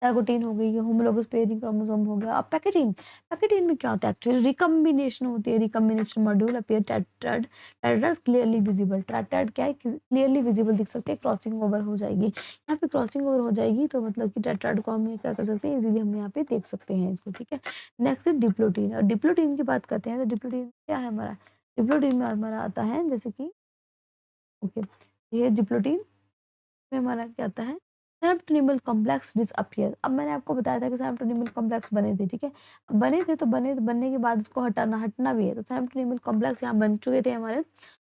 ज़ाइगोटीन हो गई, ये होमोलोगस पेयरिंग क्रोमोसोम हो गया। अब पैकेटीन, पैकेटीन में क्या होता है, एक्चुअली रिकम्बिनेशन होती है, recombination module appear tetrad, tetrads clearly visible, tetrad क्या है, क्लियरली विजिबल दिख सकते हैं, क्रॉसिंग ओवर हो जाएगी, यहाँ पे क्रॉसिंग ओवर हो जाएगी, तो मतलब कि टेट्राइड को हम ये क्या कर सकते हैं, इजीली हम यहाँ पे देख सकते हैं इसको, ठीक है। नेक्स्ट है डिप्लोटीन, और डिप्लोटीन की बात करते हैं तो डिप्लोटीन क्या है हमारा, डिप्लोटीन में हमारा आता है जैसे कि, ओके, ये डिप्लोटीन में हमारा क्या आता है, सेरोटोनिमल कॉम्प्लेक्स डिसअपियर। अब मैंने आपको बताया था कि सेरोटोनिमल कॉम्प्लेक्स बने थे, ठीक है। बने थे तो बनने के बाद उसको हटाना हटना भी है, तो सेरोटोनिमल कॉम्प्लेक्स यहाँ बन चुके थे हमारे,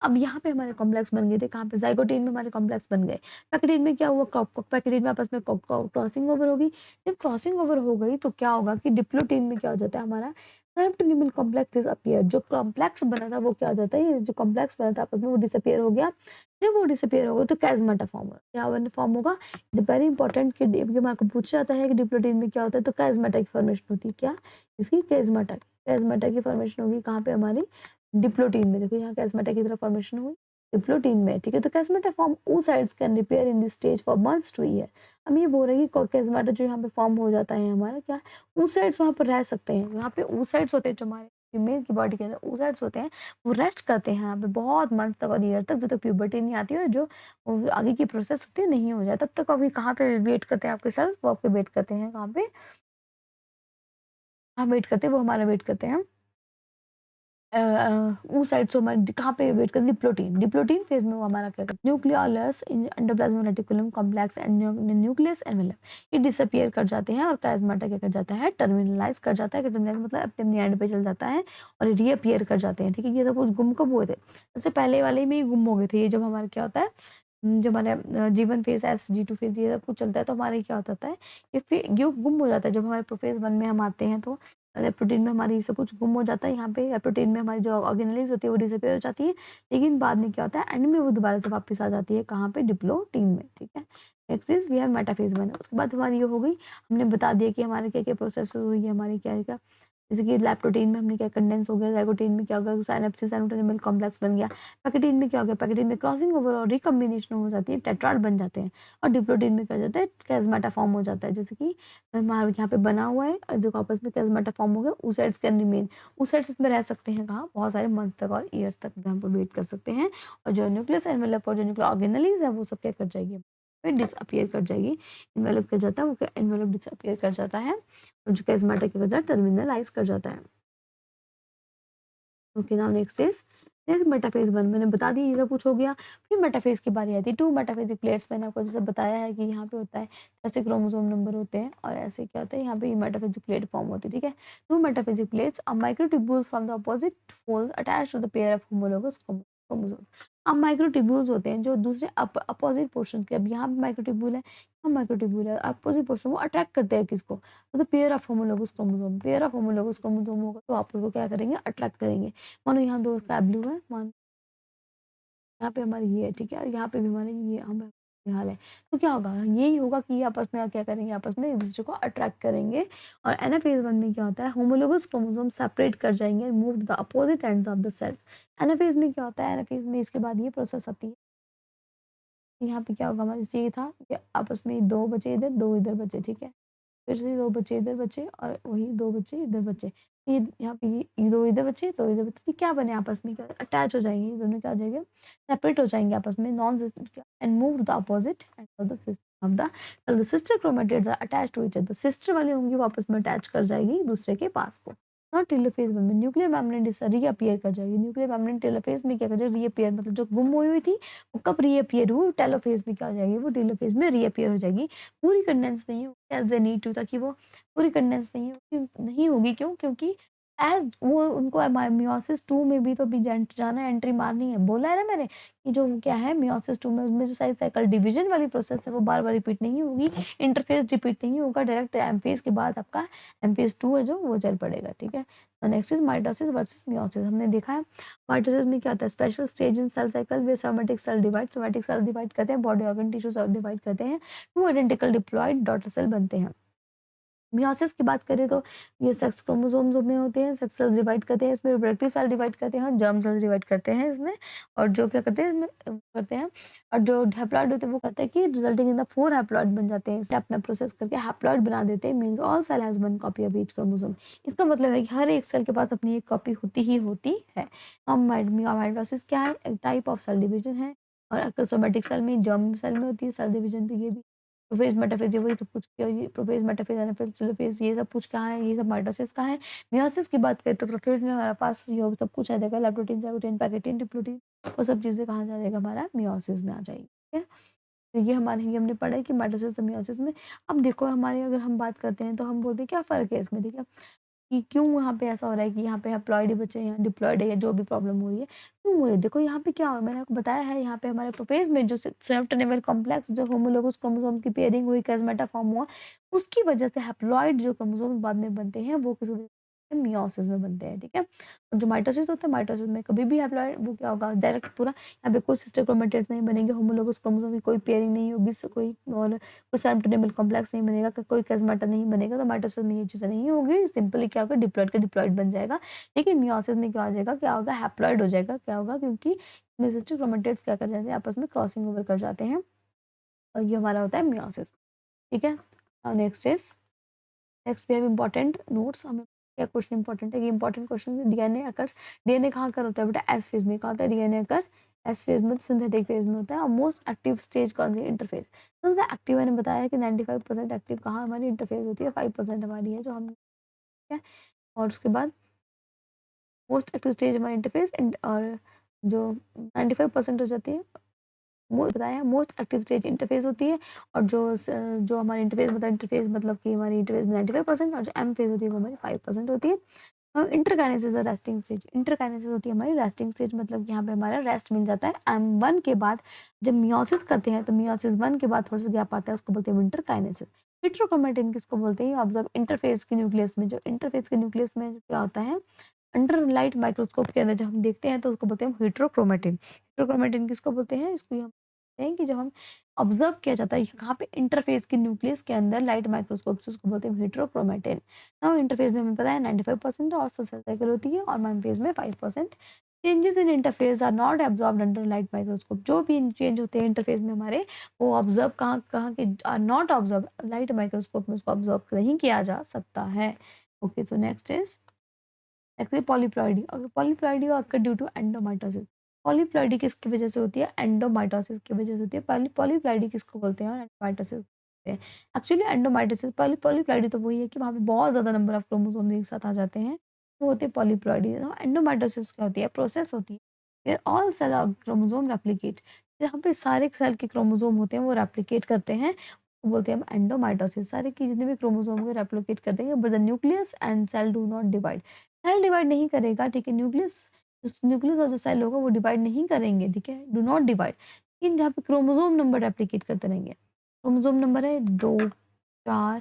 अब यहाँ पे हमारे कॉम्प्लेक्स बन गए थे, कहाँ पे ज़ाइगोटीन में हमारे कॉम्प्लेक्स बन गए। पैक्टिन में क्या हुआ, पैक्टिन में आपस में क्रॉसिंग ओवर होगी। जब क्रॉसिंग ओवर हो गई तो क्या होगा कि डिप्लोटीन में क्या हो जाता है, हमारा सेरोटोनिमल कॉम्प्लेक्स डिसअपीयर। जो कॉम्प्लेक्स बना था वो क्या हो जाता है, ये जो कॉम्प्लेक्स बना था आपस में वो डिसअपीयर हो गया। जब वो डिसअपीयर होगा तो कैज़माटा फॉर्म होगा। क्या फॉर्म होगा, वेरी इंपॉर्टेंट कि ये मार्क पूछा जाता है कि डिप्लोटीन में क्या होता है, तो कैज़माटा की फॉर्मेशन होती है। क्या, इसकी कैज़माटा की फॉर्मेशन होगी कहाँ पे, हमारी डिप्लोटीन में। देखो यहाँ कैज़माटा की तरह फॉर्मेशन हुई डिप्लोटीन में, ठीक है। तो chiasmata form oocytes can repair in this stage for months to year. हम ये बोल रहे हैं कि कैज़माटा जो यहाँ पे फॉर्म हो जाता है हमारा, क्या oocytes वहाँ पर रह सकते हैं। यहाँ पे oocytes होते हैं जो हमारे फीमेल की बॉडी के अंदर oocytes होते हैं, वो रेस्ट करते हैं यहाँ पे बहुत मंथ तक और ईयर तक, जब तक प्यूबर्टी नहीं आती है और जो आगे की प्रोसेस होती है नहीं हो जाए तब तक। अभी कहाँ पे वेट करते हैं आपके सेल्स, वो आपके वेट करते हैं कहाँ पे, हाँ वेट करते हैं, वो हमारा वेट करते हैं उस साइड से हमारे कहाँ पे वेट कर डिप्लोटीन, डिप्लोटीन फेज में वो हमारा क्या करता है, nucleolus endoplasmic reticulum complex and nucleus envelope ये डिसअपियर कर जाते हैं और प्लाज्माटा क्या कर जाता है, टर्मिनलाइज कर जाता है। टर्मिनलाइज मतलब अपने अपने एंड पे चल जाता है और रीअपियर कर जाते हैं, ठीक है। ये सब कुछ गुम कब हुए थे, सबसे पहले वाले में ही गुम हो गए थे। ये जब हमारा क्या होता है, जो हमारे जीवन फेज SG2 फेज ये सब कुछ चलता है तो हमारे क्या होता है, ये गुम हो जाता है। जब हमारे प्रोफेज 1 में हम आते हैं तो प्रोटीन में हमारी सब कुछ गुम हो जाता है। यहाँ पे प्रोटीन में हमारी जो ऑर्गेनेलिज होती है वो डिसअपियर हो जाती है, लेकिन बाद में क्या होता है, एंड में वो दोबारा से वापस आ जाती है कहाँ पे, डिप्लोटीन में, ठीक है। Next is we have metaphase बना, उसके बाद हमारी ये हो गई, हमने बता दिया कि हमारे क्या क्या प्रोसेस हुई है, हमारी क्या क्या, जैसे कि लैप्टोटीन में हमने क्या कंडेंस हो गया, ज़ाइगोटीन में क्या हो गया, साइनेप्सिस एंडोटोनिमल कॉम्प्लेक्स बन गया। पैक्टिन में क्या हो गया, पैक्टिन में क्रॉसिंग ओवर और रिकॉम्बिनेशन हो जाती है, टेट्राड बन जाते हैं। और डिप्लोटीन में क्या हो जाता है, कैज़माटा फॉर्म हो जाता है, जैसे कि हमारे यहाँ पे बना हुआ है और देखो आपस में कैज़माटा फॉर्म हो गया। oocytes कैन रिमेन, oocytes इसमें रह सकते हैं कहाँ, बहुत सारे मंथ तक और ईयर्स तक हम पे वेट कर सकते हैं। और जो न्यूक्लियस एनवेलप और जो न्यूक्लियर ऑर्गेनेलिज है वो सब क्या कर जाएगी, फिर डिसअपियर कर जाएगी। इन्वेलप कर जाता है, वो इन्वेलप डिसअपियर कर जाता है और जो कैज़माटा क्या कर जाता है, टर्मिनलाइज कर जाता है। Okay, now next is metaphase 1 मैंने बता दिया, ये सब कुछ हो गया। फिर मेटाफेज की बारी आती है, 2 मेटाफेजिक प्लेट्स। मैंने आपको जैसे बताया है कि यहाँ पे होता है, ऐसे क्रोमोसोम नंबर होते हैं और ऐसे क्या होता है, यहाँ पे मेटाफेजिक प्लेट फॉर्म होती है, ठीक है। 2 metaphasic plates are microtubules from the opposite poles attached to the pair of homologous chromosome. अब माइक्रोट्यूब्यूल्स होते हैं जो दूसरे अपोजिट पोर्शन के, अब यहाँ पे माइक्रोट्यूब्यूल है, यहाँ माइक्रोट्यूब्यूल है, अपोजिट पोर्शन वो अट्रैक्ट करते हैं किसको, तो pair of homologous chromosome, pair of homologous chromosome होगा तो आप उसको क्या करेंगे, अट्रैक्ट करेंगे। मानो यहाँ 2 स्काई ब्लू है, मानो यहाँ पे हमारी ये है, ठीक है, और यहाँ पे भी हमारे ये हम ये हाल है। तो क्या होगा, यही होगा कि ये आपस में क्या करेंगे, आपस में एक दूसरे को अट्रैक्ट करेंगे। और एनाफेज 1 में क्या होता है, होमोलोगस क्रोमोसोम सेपरेट कर जाएंगे, move to the opposite ends of the cells. Anaphase में क्या होता है, एनाफेज में इसके बाद ये प्रोसेस आती है, यहाँ पे क्या होगा, हमारे ये था कि आपस में 2 बचे इधर, 2 इधर बचे, ठीक है। फिर से 2 बच्चे इधर बचे और वही 2 बच्चे इधर बचे। ये यहाँ पे ये 2 इधर बचे, 2 इधर बचे, ये क्या बने आपस में, क्या अटैच हो जाएंगे, ये दोनों क्या हो जाएंगे, सेपरेट हो जाएंगे आपस में, non and move to the opposite end of the system of the sister chromatids are attached to each other. Sister वाली होंगी वो आपस में अटैच कर जाएगी दूसरे के पास को। नॉट टेलोफेज में न्यूक्लियर मेम्ब्रेन रीअपीयर कर जाएगी। न्यूक्लियर मेम्ब्रेन टेलोफेज में क्या कर जाएगी, रीअपीयर, मतलब जो गुम हुई थी वो कब रीअपीयर हुई, टेलोफेज में क्या हो जाएगी, वो टेलोफेज में रीअपीयर हो जाएगी। पूरी कंडेंस नहीं होगी एज दे नीड टू, ताकि वो पूरी कंडेंस नहीं होगी, क्यों, क्योंकि एज वो उनको मियोसिस 2 में भी तो भी जाना है, एंट्री मारनी है। बोला है ना मैंने कि जो क्या है मियोसिस 2 में, उसमें जो सारी साइकिल डिवीजन वाली प्रोसेस है वो बार बार रिपीट नहीं होगी, इंटरफेस रिपीट नहीं होगा, डायरेक्ट एमफेज के बाद आपका एमफेज 2 है जो वो चल पड़ेगा, ठीक है। Next is mitosis versus meiosis. हमने देखा है माइटोसिस में क्या होता है, special stage in cell cycle वे somatic cell divide, somatic cell divide करते हैं, body organ tissue cell divide करते हैं, 2 आइडेंटिकल डिप्लॉयड डॉटर सेल बनते हैं। मियोसिस की बात करें तो ये सेक्स क्रोमोसोम्स में होते हैं, सेक्स सेल्स डिवाइड करते हैं, इसमें रिप्रोडक्टिव सेल डिवाइड करते हैं, जर्म सेल्स डिवाइड करते हैं इसमें। और जो क्या करते हैं इसमें करते हैं, और जो हैप्लॉइड होते हैं वो कहते हैं कि रिजल्टिंग इन द 4 हैप्लॉइड बन जाते हैं, इसलिए अपना प्रोसेस करके हैप्लॉइड बना देते हैं। Means all cell has one copy of each chromosome. इसका मतलब है कि हर एक सेल के पास अपनी एक कॉपी होती ही होती है। माइटोसिस क्या है, एक टाइप ऑफ सेल डिवीजन है, और सोमेटिक सेल में, जर्म सेल में होती है सेल डिवीजन, तो ये भी प्रोफेज मेटाफेज वही सब कुछ, ये प्रोफेज मेटाफेज एनाफेज टेलोफेज ये सब कुछ कहाँ है, ये सब माइटोसिस कहाँ है। मियोसिस की बात करें तो प्रोफेज में हमारे पास ये सब कुछ आ जाएगा, लैप्टोप्रोटीन ज़ाइगोटीन पैकेटीन डिप्लोटीन, वो सब चीज़ें कहाँ जा जाएगा, हमारा मियोसिस में आ जाएगी, ठीक है। तो ये हमारे ये हमने पढ़ा है कि माइटोसिस और मियोसिस में। अब देखो हमारे अगर हम बात करते हैं तो हम बोलते हैं क्या फ़र्क है इसमें, ठीक है। कि क्यों यहाँ पे ऐसा हो रहा है कि यहाँ पे हैप्लॉइड बच्चे हैं, डिप्लॉइड है या जो भी प्रॉब्लम हो रही है, क्यों हो रही है? देखो यहाँ पे क्या हो, मैंने आपको बताया है, यहाँ पे हमारे प्रोफेज में जो सेल्फ टर्नेबल कॉम्प्लेक्स, जो होमोलोगस क्रोमोसोम्स की पेयरिंग हुई, कैज़मेटा फॉर्म हुआ, उसकी वजह से हैप्लॉइड जो क्रोमोसोम्स बाद में बनते हैं, वो किसी वजह से मियोसिस में बनते हैं, ठीक है? और जो माइटोसिस होता है, माइटोसिस में कभी भी हैप्लॉइड वो क्या होगा, डायरेक्ट पूरा यहाँ पे कोई सिस्टर क्रोमेटिड्स नहीं बनेंगे, होमोलोगस क्रोमोसोम की कोई पेयरिंग नहीं होगी, कोई और कोई सेल्फ टर्नेबल कॉम्प्लेक्स नहीं बनेगा, कोई कैज़मेटा नहीं बनेगा, तो माइटोसिस में ये चीज़ें नहीं होगी, सिंपली क्या होगा, डिप्लॉइड का डिप्लॉइड बन जाएगा। लेकिन मियोसिस में क्या हो जाएगा, क्या होगा, हैप्लॉइड हो जाएगा, क्या होगा, क्योंकि इसमें सिस्टर क्रोमेटिड्स क्या कर जाते हैं, आपस में क्रॉसिंग ओवर कर जाते हैं, और ये हमारा होता है मियोसिस, ठीक है? Next is, next we have important notes. हमें क्या क्वेश्चन इंपॉर्टेंट है, ये इंपॉर्टेंट क्वेश्चन है। डीएनए अकर्स, डीएनए कहाँ कर होता है बेटा, एस फेज में। कहाँ होता है डीएनए अकर, एस फेज में, सिंथेटिक फेज में होता है। और मोस्ट एक्टिव स्टेज कौन सी, इंटरफेज। सबसे एक्टिव मैंने बताया है कि 95% एक्टिव कहाँ हमारी इंटरफेज होती है, 5% हमारी है जो हम, ठीक है? और उसके बाद मोस्ट एक्टिव स्टेज हमारी इंटरफेस, और जो 95% हो जाती है, बताया मोस्ट एक्टिव स्टेज इंटरफेस होती है। और जो हमारी इंटरफेस मतलब, इंटरफेस मतलब कि हमारी इंटरफेस में 95%, और जो एम फेज होती है वो हमारी 5% होती है। इंटरकाइनेसिस और रेस्टिंग स्टेज, इंटरकाइनेसिस होती है हमारी रेस्टिंग स्टेज, मतलब कि यहाँ पे हमारा रेस्ट मिल जाता है M1 के बाद। जब मियोसिस करते हैं तो मियोसिस 1 के बाद थोड़ा सा गैप आता है, उसको बोलते हैं इंटरकाइनेसिस। हेटेरोक्रोमेटिन किसको बोलते हैं, ऑब्जर्व इंटरफेस के न्यूक्लियस में, जो इंटरफेस के न्यूक्लियस में क्या होता है, अंडर लाइट माइक्रोस्कोप के अंदर जब हम देखते हैं तो उसको बोलते हैं हेटेरोक्रोमेटिन। हेटेरोक्रोमेटिन किसको बोलते हैं, इसको हम बोलते हैं कि जब हम ऑब्जर्व किया जाता है कहाँ पे, इंटरफेस के न्यूक्लियस के अंदर लाइट माइक्रोस्कोप से, उसको बोलते हैं हेटेरोक्रोमेटिन। नाउ इंटरफेस में हमें पता है 95% और सेल साइकिल होती है, और मेम फेज में 5%। Changes in interphase are not observed under light microscope, जो भी चेंज होते हैं इंटरफेस में हमारे, वो ऑब्जर्व कहाँ कहाँ के, are not observe light microscope में, उसको ऑब्जर्व नहीं किया जा सकता है। Okay, so next is actually polyploidy. अगर polyploidy occur due to endomitosis, polyploidy किसकी वजह से होती है, एंडोमाइटोसिस की वजह से होती है। पॉलीप्लॉइडी किसको बोलते हैं और एंडोमाइटोसिस बोलते हैं। एक्चुअली एंडोमाइटोसिस, पॉलीप्लॉइडी तो वही है कि वहाँ पे बहुत ज़्यादा नंबर ऑफ क्रोमोसोम एक साथ आ जाते हैं, वो होते हैं पॉलीप्लॉइडी। एंडोमाइटोसिस क्या होती है, प्रोसेस होती है फिर ऑल सेल और क्रोमोसोम रेप्लिकेट, जहाँ पे सारे सेल के क्रोमोसोम होते हैं वो रेप्लिकेट करते हैं, वो बोलते हैं हम एंडोमाइटोसिस। सारे की जितने भी क्रोमोसोम को रेप्लिकेट करते हैं, but the nucleus and cell do not divide, cell divide नहीं करेगा, ठीक है? न्यूक्लियस और जो सेल होगा वो डिवाइड नहीं करेंगे, ठीक है? Do not divide. लेकिन जहाँ पे क्रोमोसोम नंबर रेप्लिकेट करते रहेंगे, क्रोमोसोम नंबर है 2, 4,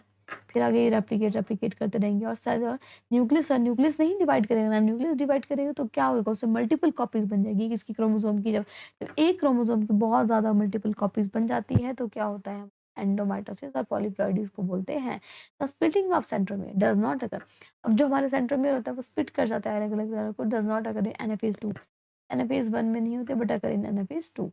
फिर आगे ये रेप्लिकेट रेप्लिकेट करते रहेंगे, और सेल और न्यूक्लियस नहीं डिवाइड करेगा ना, न्यूक्लियस डिवाइड करेगा तो क्या होगा, उससे मल्टीपल कॉपीज बन जाएगी किसकी, क्रोमोसोम की। जब एक क्रोमोसोम की बहुत ज़्यादा मल्टीपल कॉपीज बन जाती है तो क्या होता है, एंडोमाइटोसिस और पॉलीप्लॉइडी को बोलते हैं। The splitting of centromere does not occur, अब जो हमारे सेंट्रोमियर होता है वो स्प्लिट कर जाता है अलग अलग तरह को, does not occur in anaphase 2, anaphase 1 में नहीं होते बट अकर इन एनाफेज 2।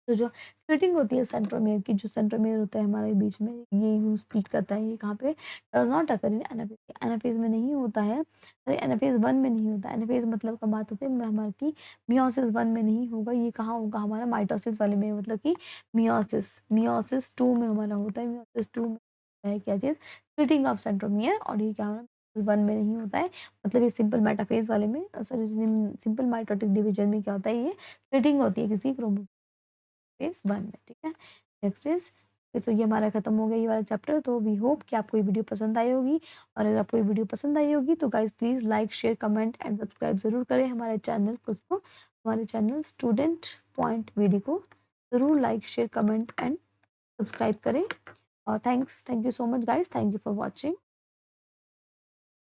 तो जो स्प्लिटिंग होती है सेंट्रोमियर की, जो सेंट्रोमियर होता है हमारे बीच में, ये यूज स्प्लिट करता है, ये कहाँ पे, does not occur in anaphase, anaphase में नहीं होता है, अरे एनाफेज 1 में नहीं होता। एनाफेज मतलब का बात होती है हमारे की मियोसिस 1 में नहीं होगा, ये कहाँ होगा, हमारा माइटोसिस वाले में, मतलब कि मियोसिस 2 में हमारा होता है। मियोसिस 2 में होता है क्या चीज़, स्प्लिटिंग ऑफ सेंट्रोमियर, और ये क्या हमारा 1 में नहीं होता है, मतलब ये सिंपल मेटाफेज वाले में, सॉरी सिंपल माइटोटिक डिवीजन में क्या होता है, ये स्प्लिटिंग होती है किसी क्रोमोसोम फेज 1 में, ठीक है? नेक्स्ट इज, तो ये हमारा खत्म हो गया ये वाला चैप्टर। तो वी होप कि आपको ये वीडियो पसंद आई होगी, और अगर आपको ये वीडियो पसंद आई होगी तो guys please like share comment and subscribe ज़रूर करें हमारे चैनल को, हमारे चैनल स्टूडेंट पॉइंट वीडियो को ज़रूर like share comment and subscribe करें। और thank you so much guys, thank you for watching.